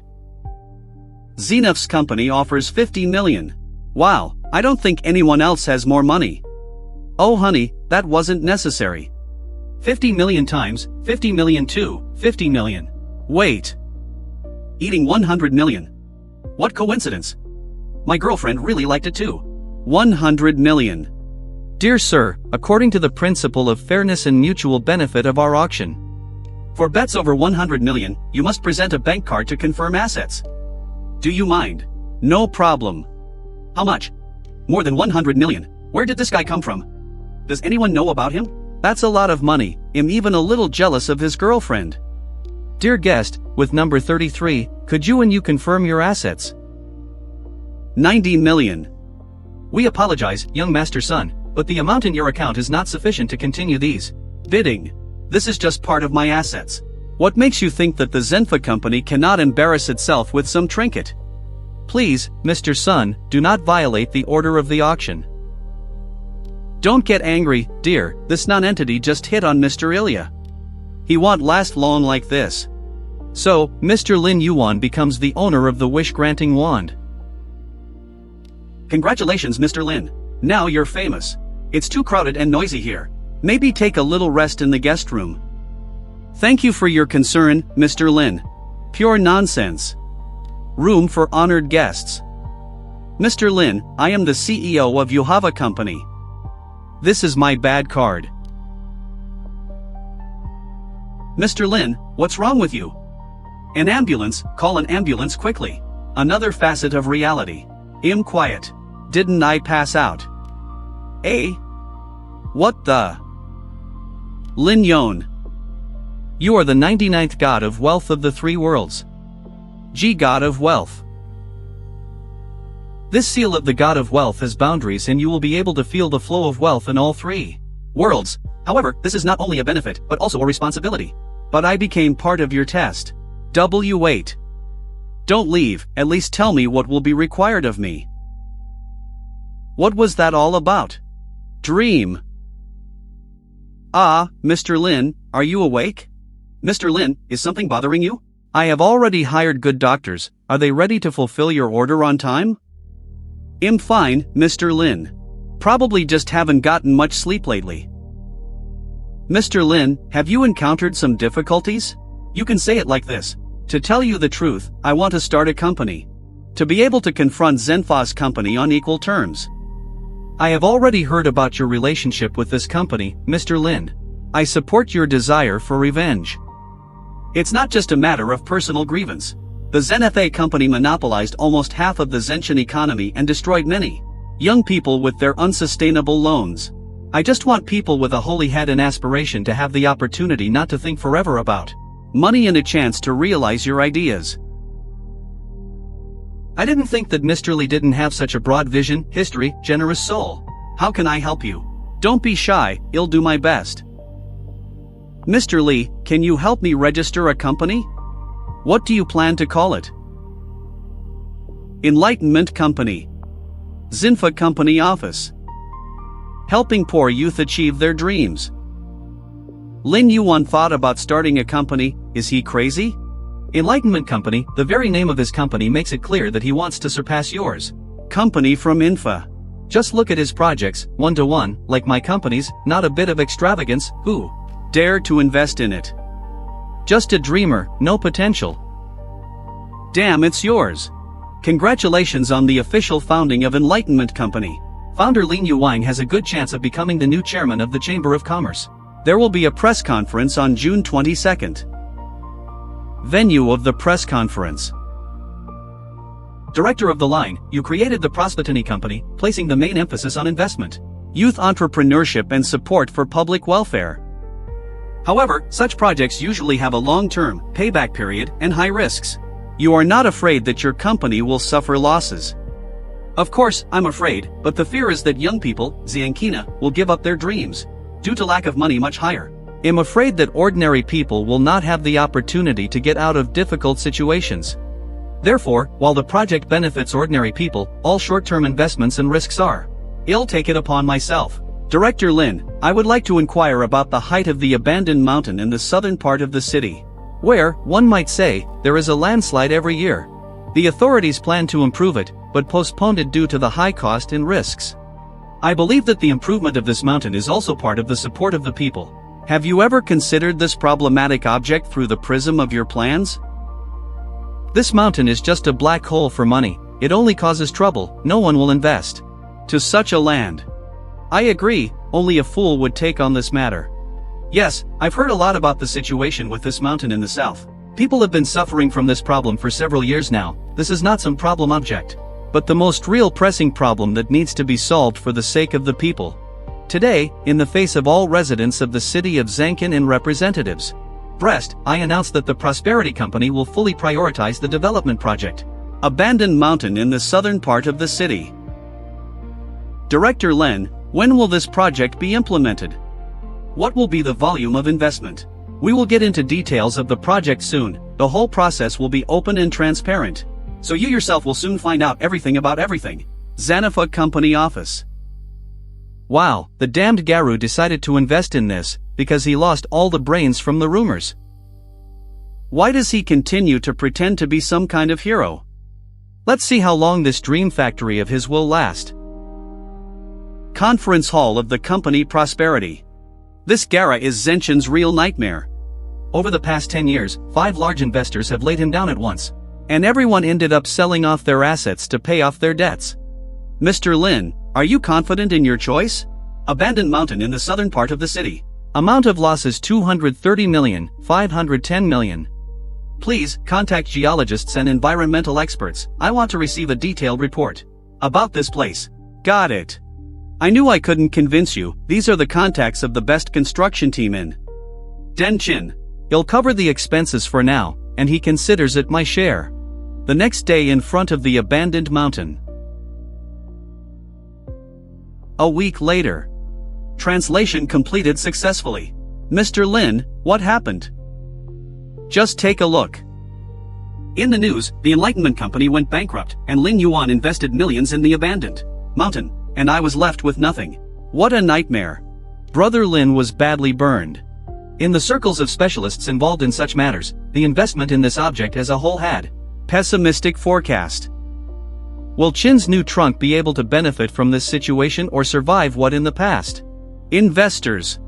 Zenith's company offers 50 million. Wow, I don't think anyone else has more money. Oh honey, that wasn't necessary. 50 million times, 50 million too, 50 million. Wait. Eating 100 million. What coincidence. My girlfriend really liked it too. 100 million. Dear sir, according to the principle of fairness and mutual benefit of our auction, for bets over 100 million, you must present a bank card to confirm assets. Do you mind? No problem. How much? More than 100 million. Where did this guy come from? Does anyone know about him? That's a lot of money. I'm even a little jealous of his girlfriend. Dear guest, with number 33, could you and you confirm your assets? 90 million. We apologize, young master son, but the amount in your account is not sufficient to continue these bidding. This is just part of my assets. What makes you think that the Zenfa company cannot embarrass itself with some trinket? Please, Mr. Sun, do not violate the order of the auction. Don't get angry, dear, this non-entity just hit on Mr. Ilya. He won't last long like this. So, Mr. Lin Yuan becomes the owner of the wish-granting wand. Congratulations, Mr. Lin. Now you're famous. It's too crowded and noisy here. Maybe take a little rest in the guest room. Thank you for your concern, Mr. Lin. Pure nonsense. Room for honored guests. Mr. Lin, I am the CEO of Yohava Company. This is my bad card. Mr. Lin, what's wrong with you? An ambulance, call an ambulance quickly. Another facet of reality. I'm quiet. Didn't I pass out? Eh? What the? Lin Yon. You are the 99th god of wealth of the three worlds. G god of wealth. This seal of the god of wealth has boundaries and you will be able to feel the flow of wealth in all three worlds. However, this is not only a benefit, but also a responsibility. But I became part of your test. W8. Don't leave, at least tell me what will be required of me. What was that all about? Dream. Ah, Mr. Lin, are you awake? Mr. Lin, is something bothering you? I have already hired good doctors, are they ready to fulfill your order on time? I'm fine, Mr. Lin. Probably just haven't gotten much sleep lately. Mr. Lin, have you encountered some difficulties? You can say it like this. To tell you the truth, I want to start a company. To be able to confront Zenfa's company on equal terms. I have already heard about your relationship with this company, Mr. Lin. I support your desire for revenge. It's not just a matter of personal grievance. The Zenfa company monopolized almost half of the Zenshin economy and destroyed many young people with their unsustainable loans. I just want people with a holy head and aspiration to have the opportunity not to think forever about money and a chance to realize your ideas. I didn't think that Mr. Lee didn't have such a broad vision, history, generous soul. How can I help you? Don't be shy, I'll do my best. Mr. Lee, can you help me register a company? What do you plan to call it? Enlightenment Company. Zinfa Company Office. Helping poor youth achieve their dreams. Lin Yuan thought about starting a company, is he crazy? Enlightenment Company, the very name of his company makes it clear that he wants to surpass yours. Company from Infa. Just look at his projects, one-to-one, like my company's, not a bit of extravagance, who dare to invest in it? Just a dreamer, no potential. Damn, it's yours. Congratulations on the official founding of Enlightenment Company. Founder Lin Yuan has a good chance of becoming the new chairman of the Chamber of Commerce. There will be a press conference on June 22nd. Venue of the press conference. Director of the line, you created the Prospetini Company, placing the main emphasis on investment, youth entrepreneurship and support for public welfare. However, such projects usually have a long-term payback period and high risks. You are not afraid that your company will suffer losses. Of course, I'm afraid, but the fear is that young people, Ziankina, will give up their dreams due to lack of money much higher. I'm afraid that ordinary people will not have the opportunity to get out of difficult situations. Therefore, while the project benefits ordinary people, all short-term investments and risks are. I'll take it upon myself. Director Lin, I would like to inquire about the height of the abandoned mountain in the southern part of the city, where, one might say, there is a landslide every year. The authorities plan to improve it, but postponed it due to the high cost and risks. I believe that the improvement of this mountain is also part of the support of the people. Have you ever considered this problematic object through the prism of your plans? This mountain is just a black hole for money. It only causes trouble. No one will invest to such a land. I agree, only a fool would take on this matter. Yes, I've heard a lot about the situation with this mountain in the south. People have been suffering from this problem for several years now. This is not some problem object, but the most real pressing problem that needs to be solved for the sake of the people. Today, in the face of all residents of the city of Zankin and representatives, Brest, I announce that the Prosperity Company will fully prioritize the development project. Abandoned mountain in the southern part of the city. Director Len, when will this project be implemented? What will be the volume of investment? We will get into details of the project soon. The whole process will be open and transparent, so you yourself will soon find out everything about everything. Xanapha Company Office. Wow, the damned Garu decided to invest in this, because he lost all the brains from the rumors. Why does he continue to pretend to be some kind of hero? Let's see how long this dream factory of his will last. Conference Hall of the company Prosperity. This Gara is Zenshin's real nightmare. Over the past 10 years, 5 large investors have laid him down at once, and everyone ended up selling off their assets to pay off their debts. Mr. Lin, are you confident in your choice? Abandoned mountain in the southern part of the city. Amount of losses 230 million, 510 million. Please, contact geologists and environmental experts. I want to receive a detailed report about this place. Got it. I knew I couldn't convince you. These are the contacts of the best construction team in Denchin. He'll cover the expenses for now, and he considers it my share. The next day in front of the abandoned mountain. A week later. Translation completed successfully. Mr. Lin, what happened? Just take a look. In the news, the Enlightenment Company went bankrupt, and Lin Yuan invested millions in the abandoned mountain, and I was left with nothing. What a nightmare. Brother Lin was badly burned. In the circles of specialists involved in such matters, the investment in this object as a whole had pessimistic forecast. Will Qin's new trunk be able to benefit from this situation or survive what in the past? Investors.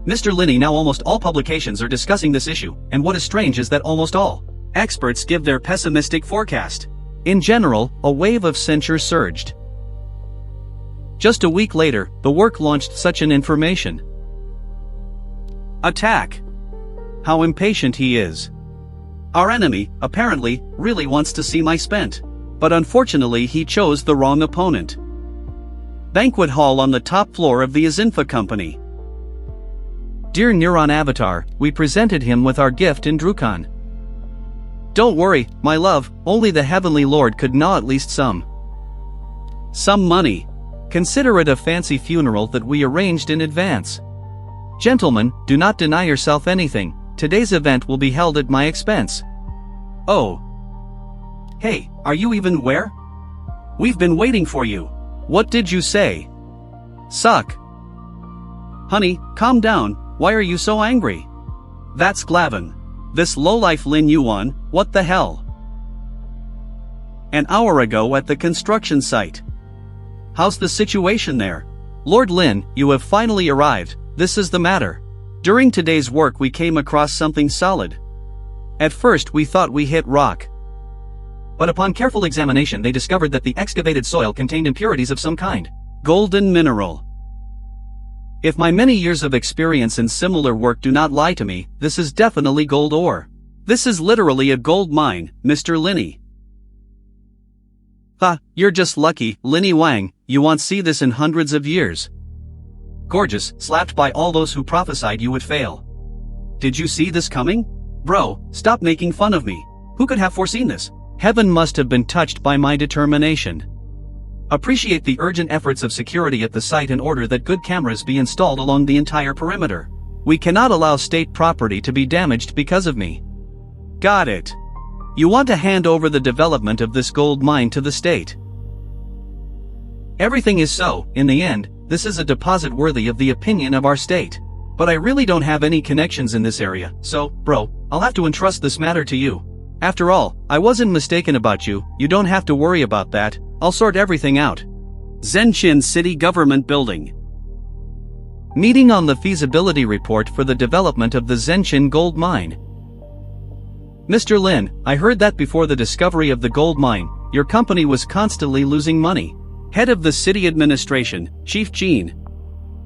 Mr. Linney, now almost all publications are discussing this issue, and what is strange is that almost all experts give their pessimistic forecast. In general, a wave of censure surged. Just a week later, the work launched such an information. Attack. How impatient he is. Our enemy, apparently, really wants to see my spent. But unfortunately he chose the wrong opponent. Banquet hall on the top floor of the Azinfa Company. Dear Neuron Avatar, we presented him with our gift in Drukan. Don't worry, my love, only the Heavenly Lord could gnaw at least some money. Consider it a fancy funeral that we arranged in advance. Gentlemen, do not deny yourself anything. Today's event will be held at my expense. Oh. Hey, are you even where? We've been waiting for you. What did you say? Suck. Honey, calm down, why are you so angry? That's Glavin. This lowlife Lin Yuan, what the hell? An hour ago at the construction site. How's the situation there? Lord Lin, you have finally arrived. This is the matter. During today's work we came across something solid. At first we thought we hit rock. But upon careful examination they discovered that the excavated soil contained impurities of some kind. Golden mineral. If my many years of experience in similar work do not lie to me, this is definitely gold ore. This is literally a gold mine, Mr. Linney. Ha, you're just lucky, Linney Wang, you won't see this in hundreds of years. Gorgeous, slapped by all those who prophesied you would fail. Did you see this coming? Bro, stop making fun of me. Who could have foreseen this? Heaven must have been touched by my determination. Appreciate the urgent efforts of security at the site in order that good cameras be installed along the entire perimeter. We cannot allow state property to be damaged because of me. Got it. You want to hand over the development of this gold mine to the state. Everything is so, in the end, this is a deposit worthy of the opinion of our state. But I really don't have any connections in this area, so, bro, I'll have to entrust this matter to you. After all, I wasn't mistaken about you, you don't have to worry about that, I'll sort everything out. Zhenqin City Government Building. Meeting on the feasibility report for the development of the Zhenqin gold mine. Mr. Lin, I heard that before the discovery of the gold mine, your company was constantly losing money. Head of the city administration, Chief Jean.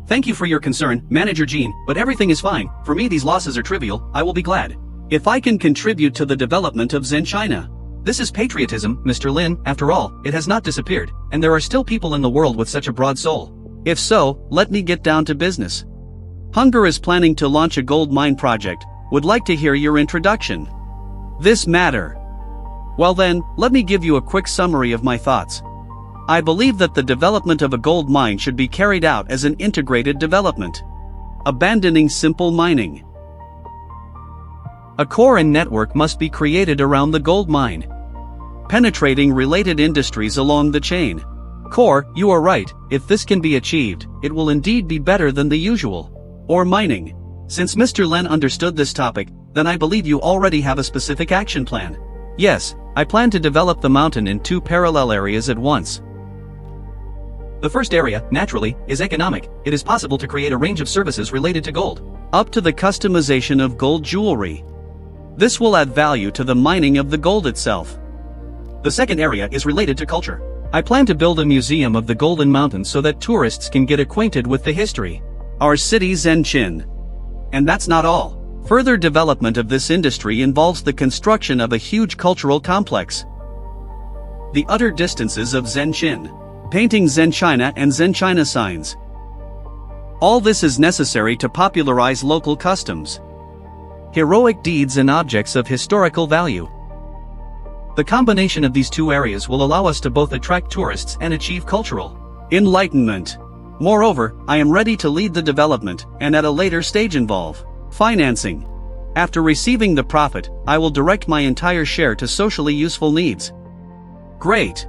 Thank you for your concern, Manager Jean, but everything is fine. For me these losses are trivial, I will be glad if I can contribute to the development of Zen China. This is patriotism, Mr. Lin, after all, it has not disappeared, and there are still people in the world with such a broad soul. If so, let me get down to business. Hunger is planning to launch a gold mine project, would like to hear your introduction. This matter. Well then, let me give you a quick summary of my thoughts. I believe that the development of a gold mine should be carried out as an integrated development. Abandoning simple mining. A core and network must be created around the gold mine, penetrating related industries along the chain. Core, you are right, if this can be achieved, it will indeed be better than the usual or mining. Since Mr. Len understood this topic, then I believe you already have a specific action plan. Yes, I plan to develop the mountain in 2 parallel areas at once. The first area, naturally, is economic. It is possible to create a range of services related to gold, up to the customization of gold jewelry. This will add value to the mining of the gold itself. The second area is related to culture. I plan to build a museum of the Golden Mountain so that tourists can get acquainted with the history. Our city Zhenqin. And that's not all. Further development of this industry involves the construction of a huge cultural complex. The utter distances of Zhenqin. Painting Zen China and Zen China signs. All this is necessary to popularize local customs, heroic deeds and objects of historical value. The combination of these 2 areas will allow us to both attract tourists and achieve cultural enlightenment. Moreover, I am ready to lead the development and at a later stage involve financing. After receiving the profit, I will direct my entire share to socially useful needs. Great!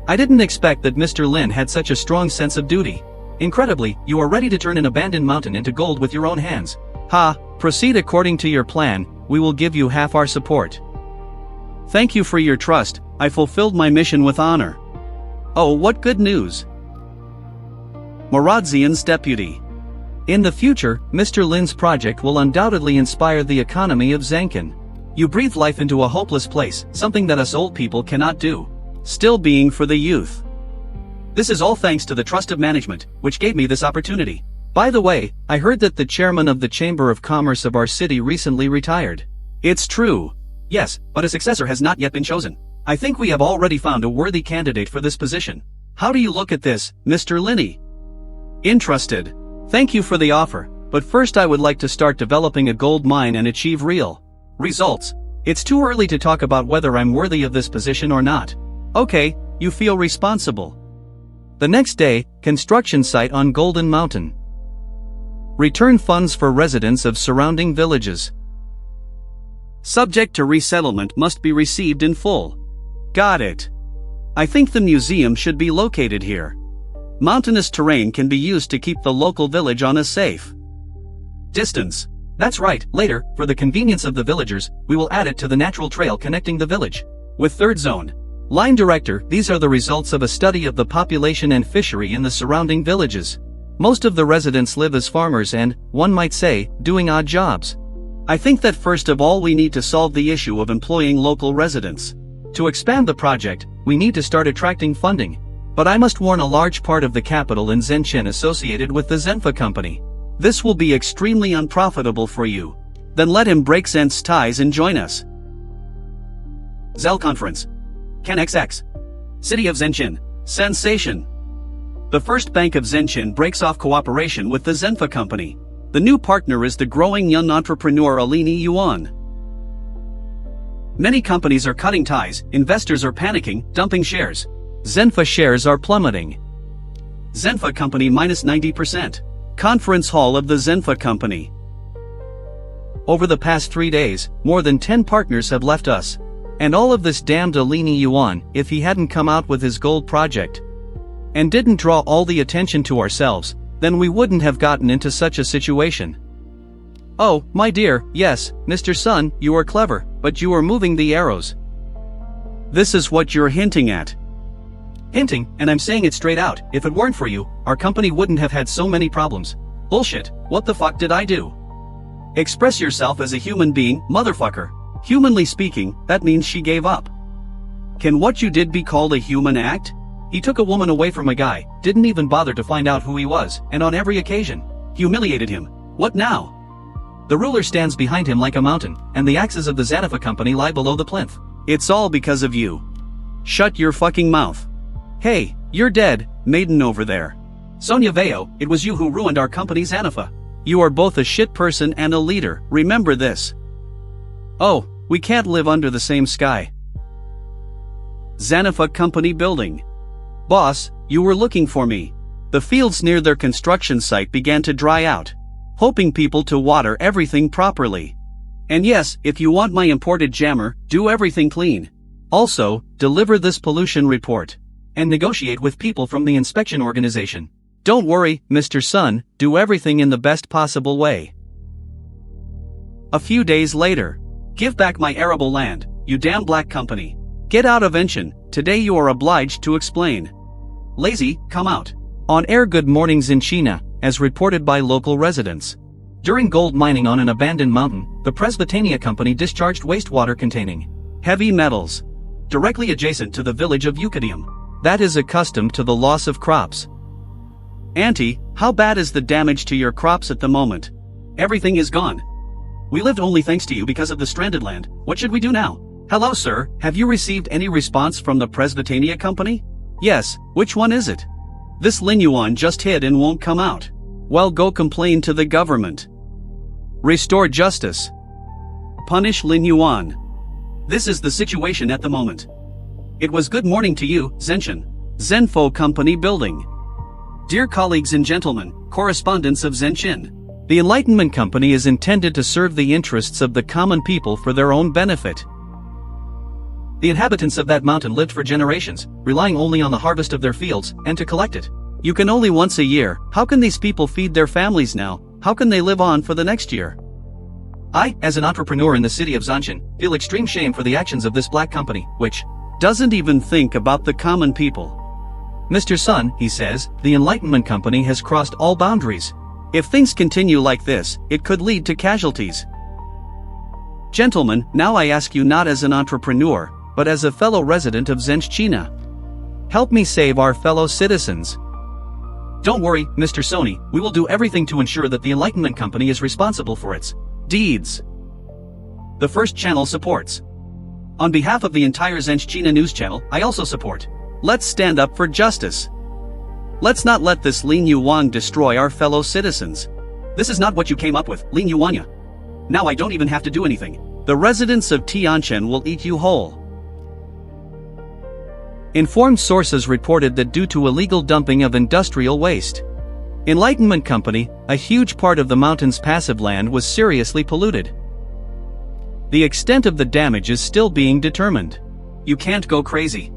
I didn't expect that Mr. Lin had such a strong sense of duty. Incredibly, you are ready to turn an abandoned mountain into gold with your own hands. Ha, proceed according to your plan, we will give you half our support. Thank you for your trust, I fulfilled my mission with honor. Oh, what good news! Maradzian's deputy. In the future, Mr. Lin's project will undoubtedly inspire the economy of Zhenqin. You breathe life into a hopeless place, something that us old people cannot do. Still being for the youth. This is all thanks to the trust of management, which gave me this opportunity. By the way, I heard that the chairman of the Chamber of Commerce of our city recently retired. It's true. Yes, but a successor has not yet been chosen. I think we have already found a worthy candidate for this position. How do you look at this, Mr. Linney? Interested. Thank you for the offer, but first I would like to start developing a gold mine and achieve real results. It's too early to talk about whether I'm worthy of this position or not. Okay, you feel responsible. The next day, construction site on Golden Mountain. Return funds for residents of surrounding villages. Subject to resettlement must be received in full. Got it. I think the museum should be located here. Mountainous terrain can be used to keep the local village on a safe distance. That's right, later, for the convenience of the villagers, we will add it to the natural trail connecting the village with third zone. Line Director, these are the results of a study of the population and fishery in the surrounding villages. Most of the residents live as farmers and, one might say, doing odd jobs. I think that first of all we need to solve the issue of employing local residents. To expand the project, we need to start attracting funding. But I must warn a large part of the capital in Zhenqin associated with the Zenfa company. This will be extremely unprofitable for you. Then let him break Zen's ties and join us. Zell Conference. Can XX. City of Zhenqin. Sensation. The first bank of Zhenqin breaks off cooperation with the Zenfa company. The new partner is the growing young entrepreneur Alini Yuan. Many companies are cutting ties, investors are panicking, dumping shares. Zenfa shares are plummeting. Zenfa company minus 90%. Conference hall of the Zenfa company. Over the past 3 days, more than 10 partners have left us. And all of this damned Alini Yuan, if he hadn't come out with his gold project. and didn't draw all the attention to ourselves, then we wouldn't have gotten into such a situation. Oh, my dear, yes, Mr. Sun, you are clever, but you are moving the arrows. This is what you're hinting at. Hinting, and I'm saying it straight out, if it weren't for you, our company wouldn't have had so many problems. Bullshit, what the fuck did I do? Express yourself as a human being, motherfucker. Humanly speaking, that means she gave up. Can what you did be called a human act? He took a woman away from a guy, didn't even bother to find out who he was, and on every occasion, humiliated him. What now? The ruler stands behind him like a mountain, and the axes of the Xanapha company lie below the plinth. It's all because of you. Shut your fucking mouth. Hey, you're dead, maiden over there. Sonia Veo, it was you who ruined our company Xanapha. You are both a shit person and a leader, remember this. Oh, we can't live under the same sky. Xanapha company building. Boss, you were looking for me. The fields near their construction site began to dry out, hoping people to water everything properly. And yes, if you want my imported jammer, do everything clean. Also, deliver this pollution report. And negotiate with people from the inspection organization. Don't worry, Mr. Sun, do everything in the best possible way. A few days later. Give back my arable land, you damn black company. Get out of Enshin, today you are obliged to explain. Lazy, come out. On air good mornings in China, as reported by local residents. During gold mining on an abandoned mountain, the Presbytania company discharged wastewater containing heavy metals directly adjacent to the village of Eucadium. That is accustomed to the loss of crops. Auntie, how bad is the damage to your crops at the moment? Everything is gone. We lived only thanks to you because of the stranded land. What should we do now? Hello sir, have you received any response from the Presbytania company? Yes, which one is it? This Lin Yuan just hid and won't come out. Well, go complain to the government. Restore justice. Punish Lin Yuan. This is the situation at the moment. It was good morning to you, Zenshin. Zenfo Company Building. Dear colleagues and gentlemen, correspondents of Zenshin. The Enlightenment Company is intended to serve the interests of the common people for their own benefit. The inhabitants of that mountain lived for generations, relying only on the harvest of their fields, and to collect it. You can only once a year. How can these people feed their families now? How can they live on for the next year? I, as an entrepreneur in the city of Zanshin, feel extreme shame for the actions of this black company, which doesn't even think about the common people. Mr. Sun, he says, the Enlightenment Company has crossed all boundaries. If things continue like this, it could lead to casualties. Gentlemen, now I ask you not as an entrepreneur, but as a fellow resident of Zenchina. Help me save our fellow citizens. Don't worry, Mr. Sony, we will do everything to ensure that the Enlightenment Company is responsible for its deeds. The first channel supports. On behalf of the entire Zenchina news channel, I also support. Let's stand up for justice. Let's not let this Lin Yuan destroy our fellow citizens. This is not what you came up with, Lin Yuanya. Now I don't even have to do anything. The residents of Tianchen will eat you whole. Informed sources reported that due to illegal dumping of industrial waste, Enlightenment Company, a huge part of the mountain's passive land was seriously polluted. The extent of the damage is still being determined. You can't go crazy.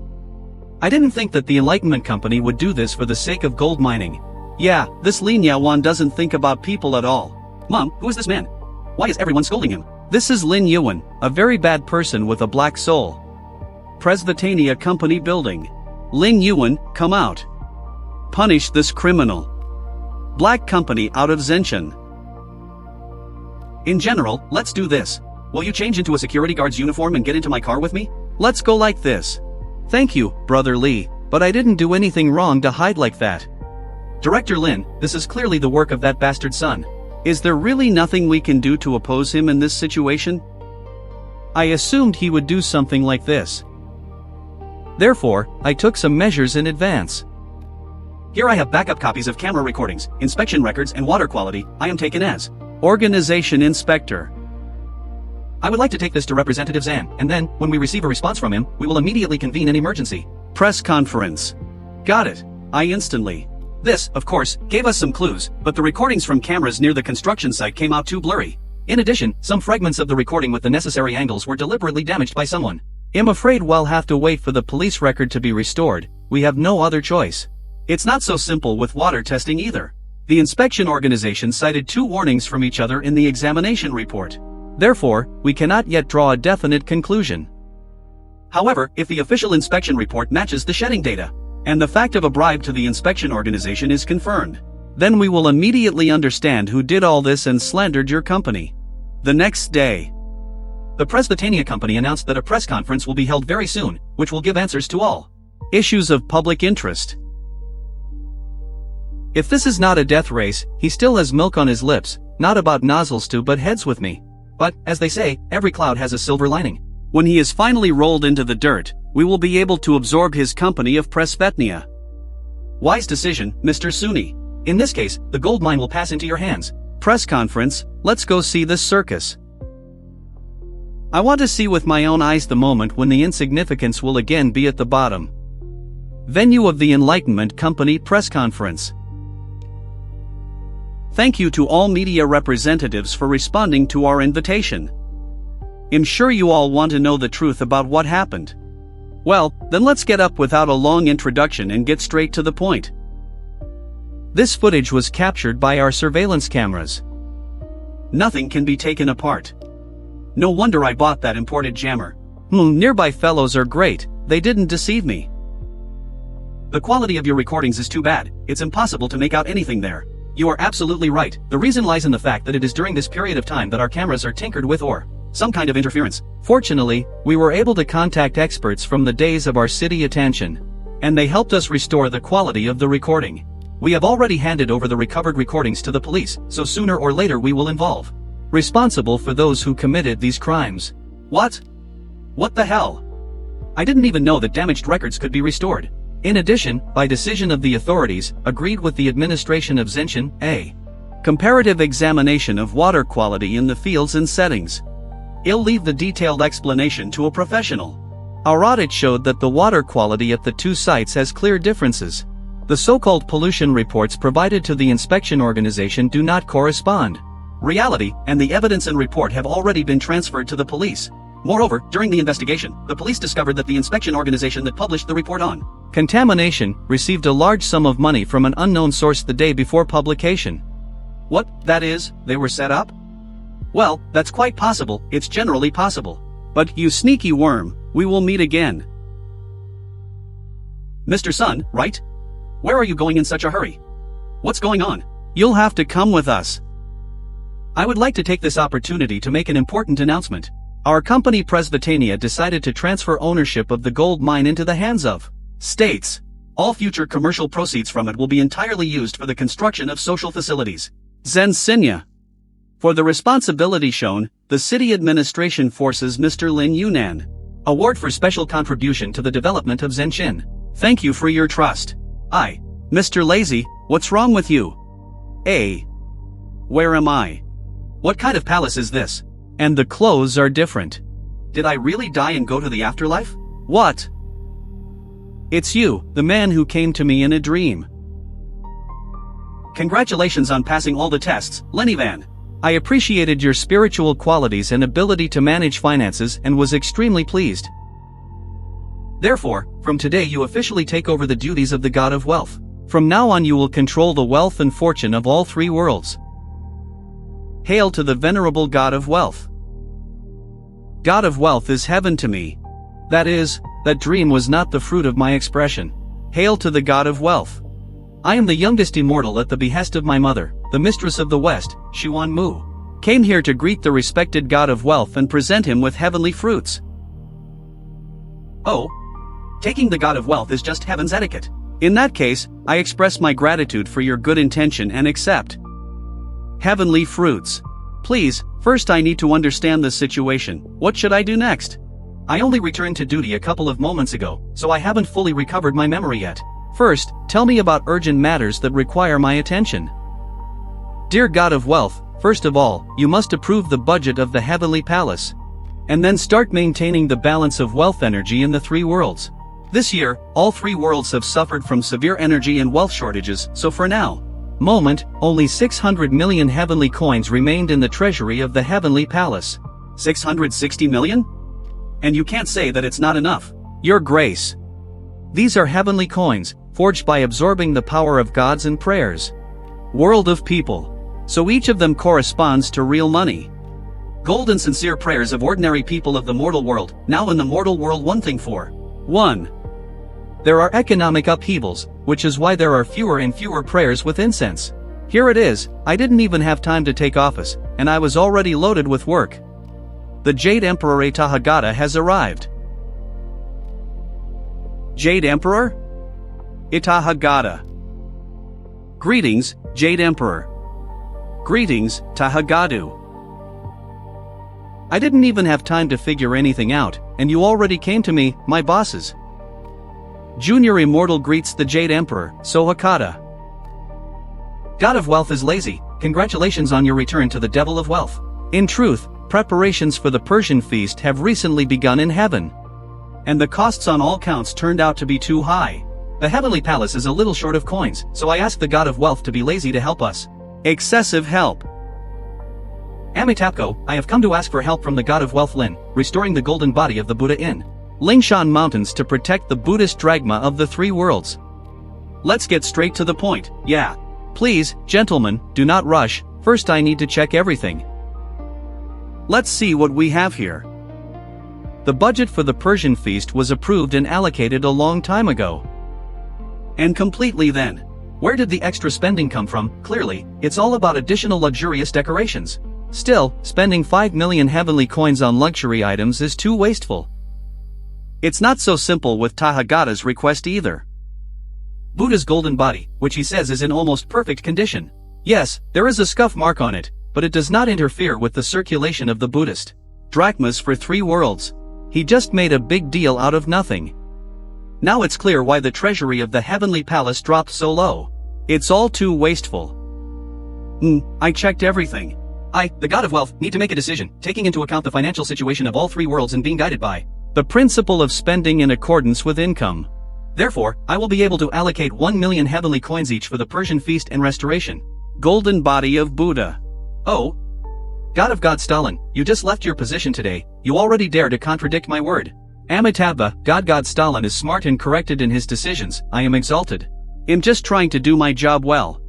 I didn't think that the Enlightenment Company would do this for the sake of gold mining. Yeah, this Lin Yuan doesn't think about people at all. Mom, who is this man? Why is everyone scolding him? This is Lin Yuan, a very bad person with a black soul. Presbytania Company Building. Lin Yuan, come out. Punish this criminal. Black company out of Zenshin. In general, let's do this. Will you change into a security guard's uniform and get into my car with me? Let's go like this. Thank you, Brother Lee, but I didn't do anything wrong to hide like that. Director Lin, this is clearly the work of that bastard son. Is there really nothing we can do to oppose him in this situation? I assumed he would do something like this. Therefore, I took some measures in advance. Here I have backup copies of camera recordings, inspection records and water quality. I am taken as Organization Inspector. I would like to take this to Representative Zan, and then, when we receive a response from him, we will immediately convene an emergency press conference. Got it. I instantly. This, of course, gave us some clues, but the recordings from cameras near the construction site came out too blurry. In addition, some fragments of the recording with the necessary angles were deliberately damaged by someone. I'm afraid we'll have to wait for the police record to be restored. We have no other choice. It's not so simple with water testing either. The inspection organization cited 2 warnings from each other in the examination report. Therefore, we cannot yet draw a definite conclusion. However, if the official inspection report matches the shedding data, and the fact of a bribe to the inspection organization is confirmed, then we will immediately understand who did all this and slandered your company. The next day, the Presbytania company announced that a press conference will be held very soon, which will give answers to all issues of public interest. If this is not a death race, he still has milk on his lips, not about nozzles too but heads with me. But, as they say, every cloud has a silver lining. When he is finally rolled into the dirt, we will be able to absorb his company of Presbytania. Wise decision, Mr. Suni. In this case, the gold mine will pass into your hands. Press conference, let's go see this circus. I want to see with my own eyes the moment when the insignificance will again be at the bottom. Venue of the Enlightenment Company press conference. Thank you to all media representatives for responding to our invitation. I'm sure you all want to know the truth about what happened. Well, then let's get up without a long introduction and get straight to the point. This footage was captured by our surveillance cameras. Nothing can be taken apart. No wonder I bought that imported jammer. Nearby fellows are great, they didn't deceive me. The quality of your recordings is too bad, it's impossible to make out anything there. You are absolutely right, the reason lies in the fact that it is during this period of time that our cameras are tinkered with or some kind of interference. Fortunately, we were able to contact experts from the days of our city attention, and they helped us restore the quality of the recording. We have already handed over the recovered recordings to the police, so sooner or later we will involve responsible for those who committed these crimes. What? What the hell? I didn't even know that damaged records could be restored. In addition, by decision of the authorities, agreed with the administration of Zenshin, a comparative examination of water quality in the fields and settings. I'll leave the detailed explanation to a professional. Our audit showed that the water quality at the 2 sites has clear differences. The so-called pollution reports provided to the inspection organization do not correspond. Reality and the evidence and report have already been transferred to the police. Moreover, during the investigation, the police discovered that the inspection organization that published the report on contamination received a large sum of money from an unknown source the day before publication. What, that is, they were set up? Well, that's quite possible, it's generally possible. But, you sneaky worm, we will meet again. Mr. Sun, right? Where are you going in such a hurry? What's going on? You'll have to come with us. I would like to take this opportunity to make an important announcement. Our company Presbytania decided to transfer ownership of the gold mine into the hands of states. All future commercial proceeds from it will be entirely used for the construction of social facilities. Zensinya. For the responsibility shown, the city administration forces Mr. Lin Yunnan. Award for special contribution to the development of Zenshin. Thank you for your trust. Mr. Lazy, what's wrong with you? Where am I? What kind of palace is this? And the clothes are different. Did I really die and go to the afterlife? What? It's you, the man who came to me in a dream. Congratulations on passing all the tests, Lenny Van. I appreciated your spiritual qualities and ability to manage finances and was extremely pleased. Therefore, from today you officially take over the duties of the God of Wealth. From now on you will control the wealth and fortune of all 3 worlds. Hail to the venerable God of Wealth. God of Wealth is heaven to me. That is, that dream was not the fruit of my expression. Hail to the God of Wealth. I am the youngest immortal at the behest of my mother, the mistress of the West, Xuan Mu. Came here to greet the respected God of Wealth and present him with heavenly fruits. Oh? Taking the God of Wealth is just heaven's etiquette. In that case, I express my gratitude for your good intention and accept heavenly fruits. Please, first I need to understand the situation. What should I do next? I only returned to duty a couple of moments ago, so I haven't fully recovered my memory yet. First, tell me about urgent matters that require my attention. Dear God of Wealth, first of all, you must approve the budget of the Heavenly Palace. And then start maintaining the balance of wealth energy in the 3 worlds. This year, all 3 worlds have suffered from severe energy and wealth shortages, so for now, only 600 million heavenly coins remained in the treasury of the Heavenly Palace. 660 million? And you can't say that it's not enough. Your Grace. These are heavenly coins, forged by absorbing the power of gods and prayers. World of people. So each of them corresponds to real money. Gold and sincere prayers of ordinary people of the mortal world. Now in the mortal world, one thing for 1. There are economic upheavals, which is why there are fewer and fewer prayers with incense. Here it is, I didn't even have time to take office, and I was already loaded with work. The Jade Emperor Tathagata has arrived. Jade Emperor? Tathagata. Greetings, Jade Emperor. Greetings, Tathagatu. I didn't even have time to figure anything out, and you already came to me, my bosses. Junior Immortal greets the Jade Emperor, Sohakata. God of Wealth is lazy, congratulations on your return to the Devil of Wealth. In truth, preparations for the Persian feast have recently begun in heaven. And the costs on all counts turned out to be too high. The heavenly palace is a little short of coins, so I asked the God of Wealth to be lazy to help us. Excessive help. Amitabha, I have come to ask for help from the God of Wealth Lin, restoring the golden body of the Buddha in Lingshan Mountains to protect the Buddhist dragma of the three worlds. Let's get straight to the point, yeah. Please, gentlemen, do not rush, first I need to check everything. Let's see what we have here. The budget for the Persian feast was approved and allocated a long time ago. And completely then. Where did the extra spending come from? Clearly, it's all about additional luxurious decorations. Still, spending 5 million heavenly coins on luxury items is too wasteful. It's not so simple with Tathagata's request either. Buddha's golden body, which he says is in almost perfect condition. Yes, there is a scuff mark on it, but it does not interfere with the circulation of the Buddhist drachmas for three worlds. He just made a big deal out of nothing. Now it's clear why the treasury of the heavenly palace dropped so low. It's all too wasteful. I checked everything. I, the God of Wealth, need to make a decision, taking into account the financial situation of all three worlds and being guided by the principle of spending in accordance with income. Therefore, I will be able to allocate 1 million heavenly coins each for the Persian feast and restoration. Golden body of Buddha. Oh. God of God Stalin, you just left your position today, you already dare to contradict my word. Amitabha, God Stalin is smart and corrected in his decisions, I am exalted. I'm just trying to do my job well.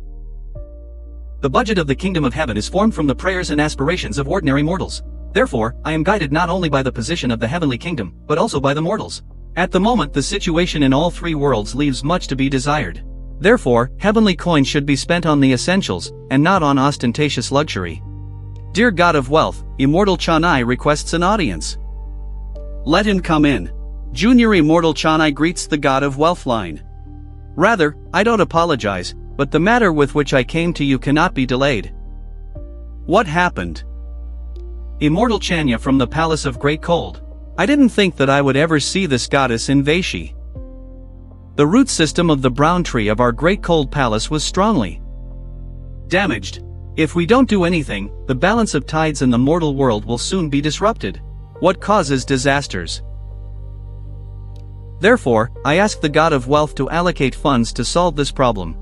The budget of the Kingdom of Heaven is formed from the prayers and aspirations of ordinary mortals. Therefore, I am guided not only by the position of the heavenly kingdom, but also by the mortals. At the moment the situation in all three worlds leaves much to be desired. Therefore, heavenly coins should be spent on the essentials, and not on ostentatious luxury. Dear God of Wealth, Immortal Chanai requests an audience. Let him come in. Junior Immortal Chanai greets the God of Wealth line. Rather, I don't apologize, but the matter with which I came to you cannot be delayed. What happened? Immortal Chanya from the Palace of Great Cold. I didn't think that I would ever see this goddess in Vaishi. The root system of the brown tree of our Great Cold Palace was strongly damaged. If we don't do anything, the balance of tides in the mortal world will soon be disrupted. What causes disasters? Therefore, I ask the God of Wealth to allocate funds to solve this problem.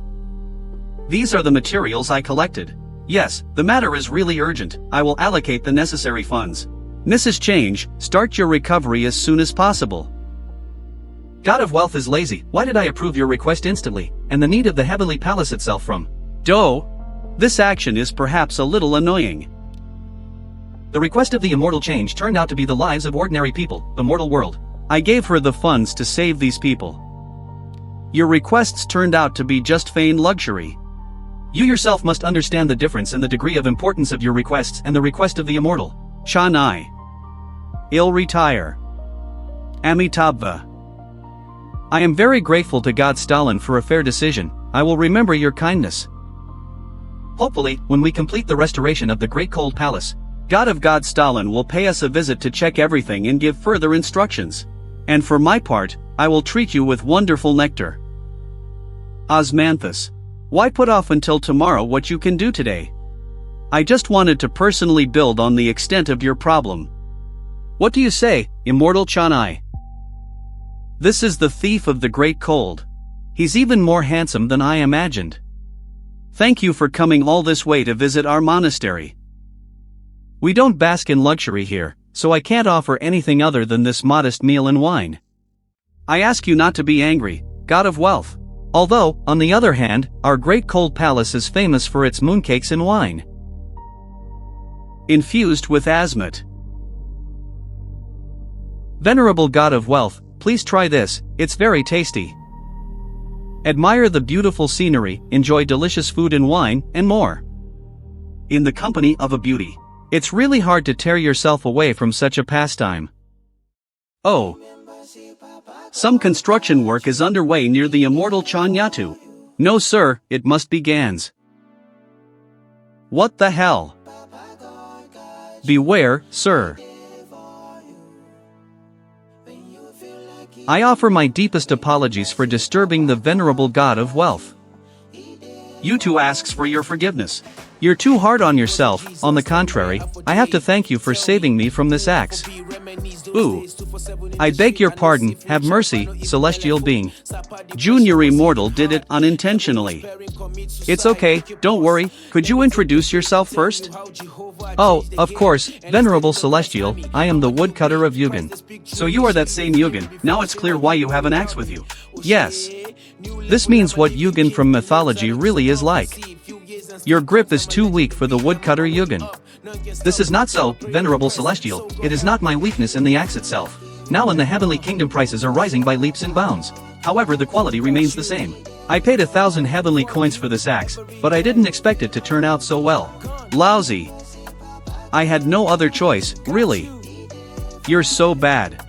These are the materials I collected. Yes, the matter is really urgent, I will allocate the necessary funds. Mrs. Change, start your recovery as soon as possible. God of Wealth is lazy, why did I approve your request instantly, and the need of the heavenly palace itself from Do? This action is perhaps a little annoying. The request of the immortal change turned out to be the lives of ordinary people, the mortal world. I gave her the funds to save these people. Your requests turned out to be just feigned luxury. You yourself must understand the difference in the degree of importance of your requests and the request of the immortal Chanai. I'll retire. Amitabha. I am very grateful to God Stalin for a fair decision, I will remember your kindness. Hopefully, when we complete the restoration of the Great Cold Palace, God of God Stalin will pay us a visit to check everything and give further instructions. And for my part, I will treat you with wonderful nectar. Osmanthus. Why put off until tomorrow what you can do today? I just wanted to personally build on the extent of your problem. What do you say, Immortal Chanai? This is the thief of the Great Cold. He's even more handsome than I imagined. Thank you for coming all this way to visit our monastery. We don't bask in luxury here, so I can't offer anything other than this modest meal and wine. I ask you not to be angry, God of Wealth. Although, on the other hand, our great cold palace is famous for its mooncakes and wine infused with azote. Venerable God of Wealth, please try this, it's very tasty. Admire the beautiful scenery, enjoy delicious food and wine, and more. In the company of a beauty. It's really hard to tear yourself away from such a pastime. Oh. Some construction work is underway near the immortal Chanyatu. No sir, it must be Gans. What the hell? Beware, sir. I offer my deepest apologies for disturbing the venerable God of Wealth. You too asks for your forgiveness. You're too hard on yourself, on the contrary, I have to thank you for saving me from this axe. Ooh. I beg your pardon, have mercy, celestial being. Junior Immortal did it unintentionally. It's okay, don't worry, could you introduce yourself first? Oh, of course, Venerable Celestial, I am the woodcutter of Yugen. So you are that same Yugen, now it's clear why you have an axe with you. Yes. This means what Yugen from mythology really is like. Your grip is too weak for the woodcutter Yugen. This is not so, Venerable Celestial, it is not my weakness in the axe itself. Now in the heavenly kingdom prices are rising by leaps and bounds. However, the quality remains the same. I paid 1,000 heavenly coins for this axe, but I didn't expect it to turn out so well. Lousy. I had no other choice, really. You're so bad.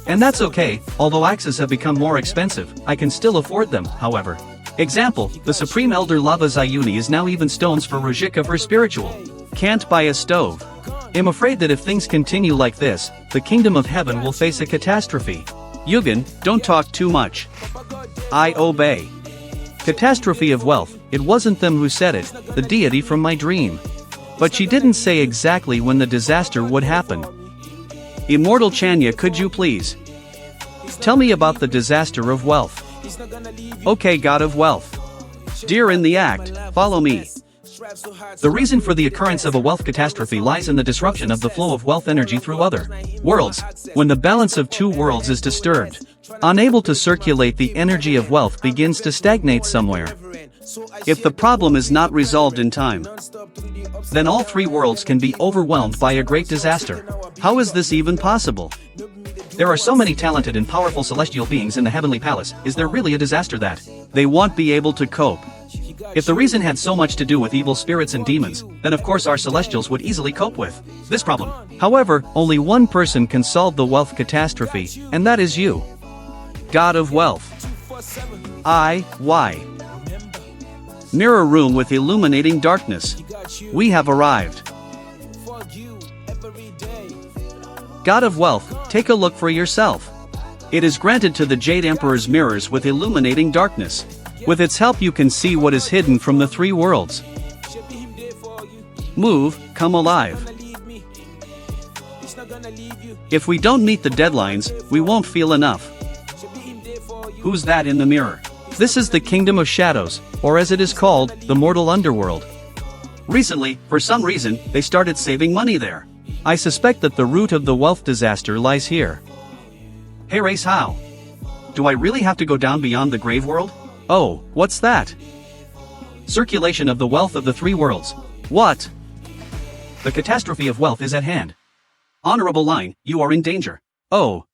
And that's okay, although axes have become more expensive, I can still afford them, however. Example, the Supreme Elder Lava Zayuni is now even stones for Rujika for spiritual. Can't buy a stove. I'm afraid that if things continue like this, the kingdom of heaven will face a catastrophe. Yugen, don't talk too much. I obey. Catastrophe of wealth, it wasn't them who said it, the deity from my dream. But she didn't say exactly when the disaster would happen. Immortal Chanya, could you please tell me about the disaster of wealth? Okay, God of Wealth. Dear in the act, follow me. The reason for the occurrence of a wealth catastrophe lies in the disruption of the flow of wealth energy through other worlds, when the balance of two worlds is disturbed. Unable to circulate, the energy of wealth begins to stagnate somewhere. If the problem is not resolved in time, then all three worlds can be overwhelmed by a great disaster. How is this even possible? There are so many talented and powerful celestial beings in the heavenly palace, is there really a disaster that they won't be able to cope? If the reason had so much to do with evil spirits and demons, then of course our celestials would easily cope with this problem. However, only one person can solve the wealth catastrophe, and that is you. God of Wealth. Why? Mirror room with illuminating darkness. We have arrived. God of Wealth, take a look for yourself. It is granted to the Jade Emperor's mirrors with illuminating darkness. With its help you can see what is hidden from the three worlds. Move, come alive. If we don't meet the deadlines, we won't feel enough. Who's that in the mirror? This is the Kingdom of Shadows, or as it is called, the Mortal Underworld. Recently, for some reason, they started saving money there. I suspect that the root of the wealth disaster lies here. Hey Race, how? Do I really have to go down beyond the grave world? Oh, what's that? Circulation of the wealth of the three worlds. What? The catastrophe of wealth is at hand. Honorable Line, you are in danger. Oh.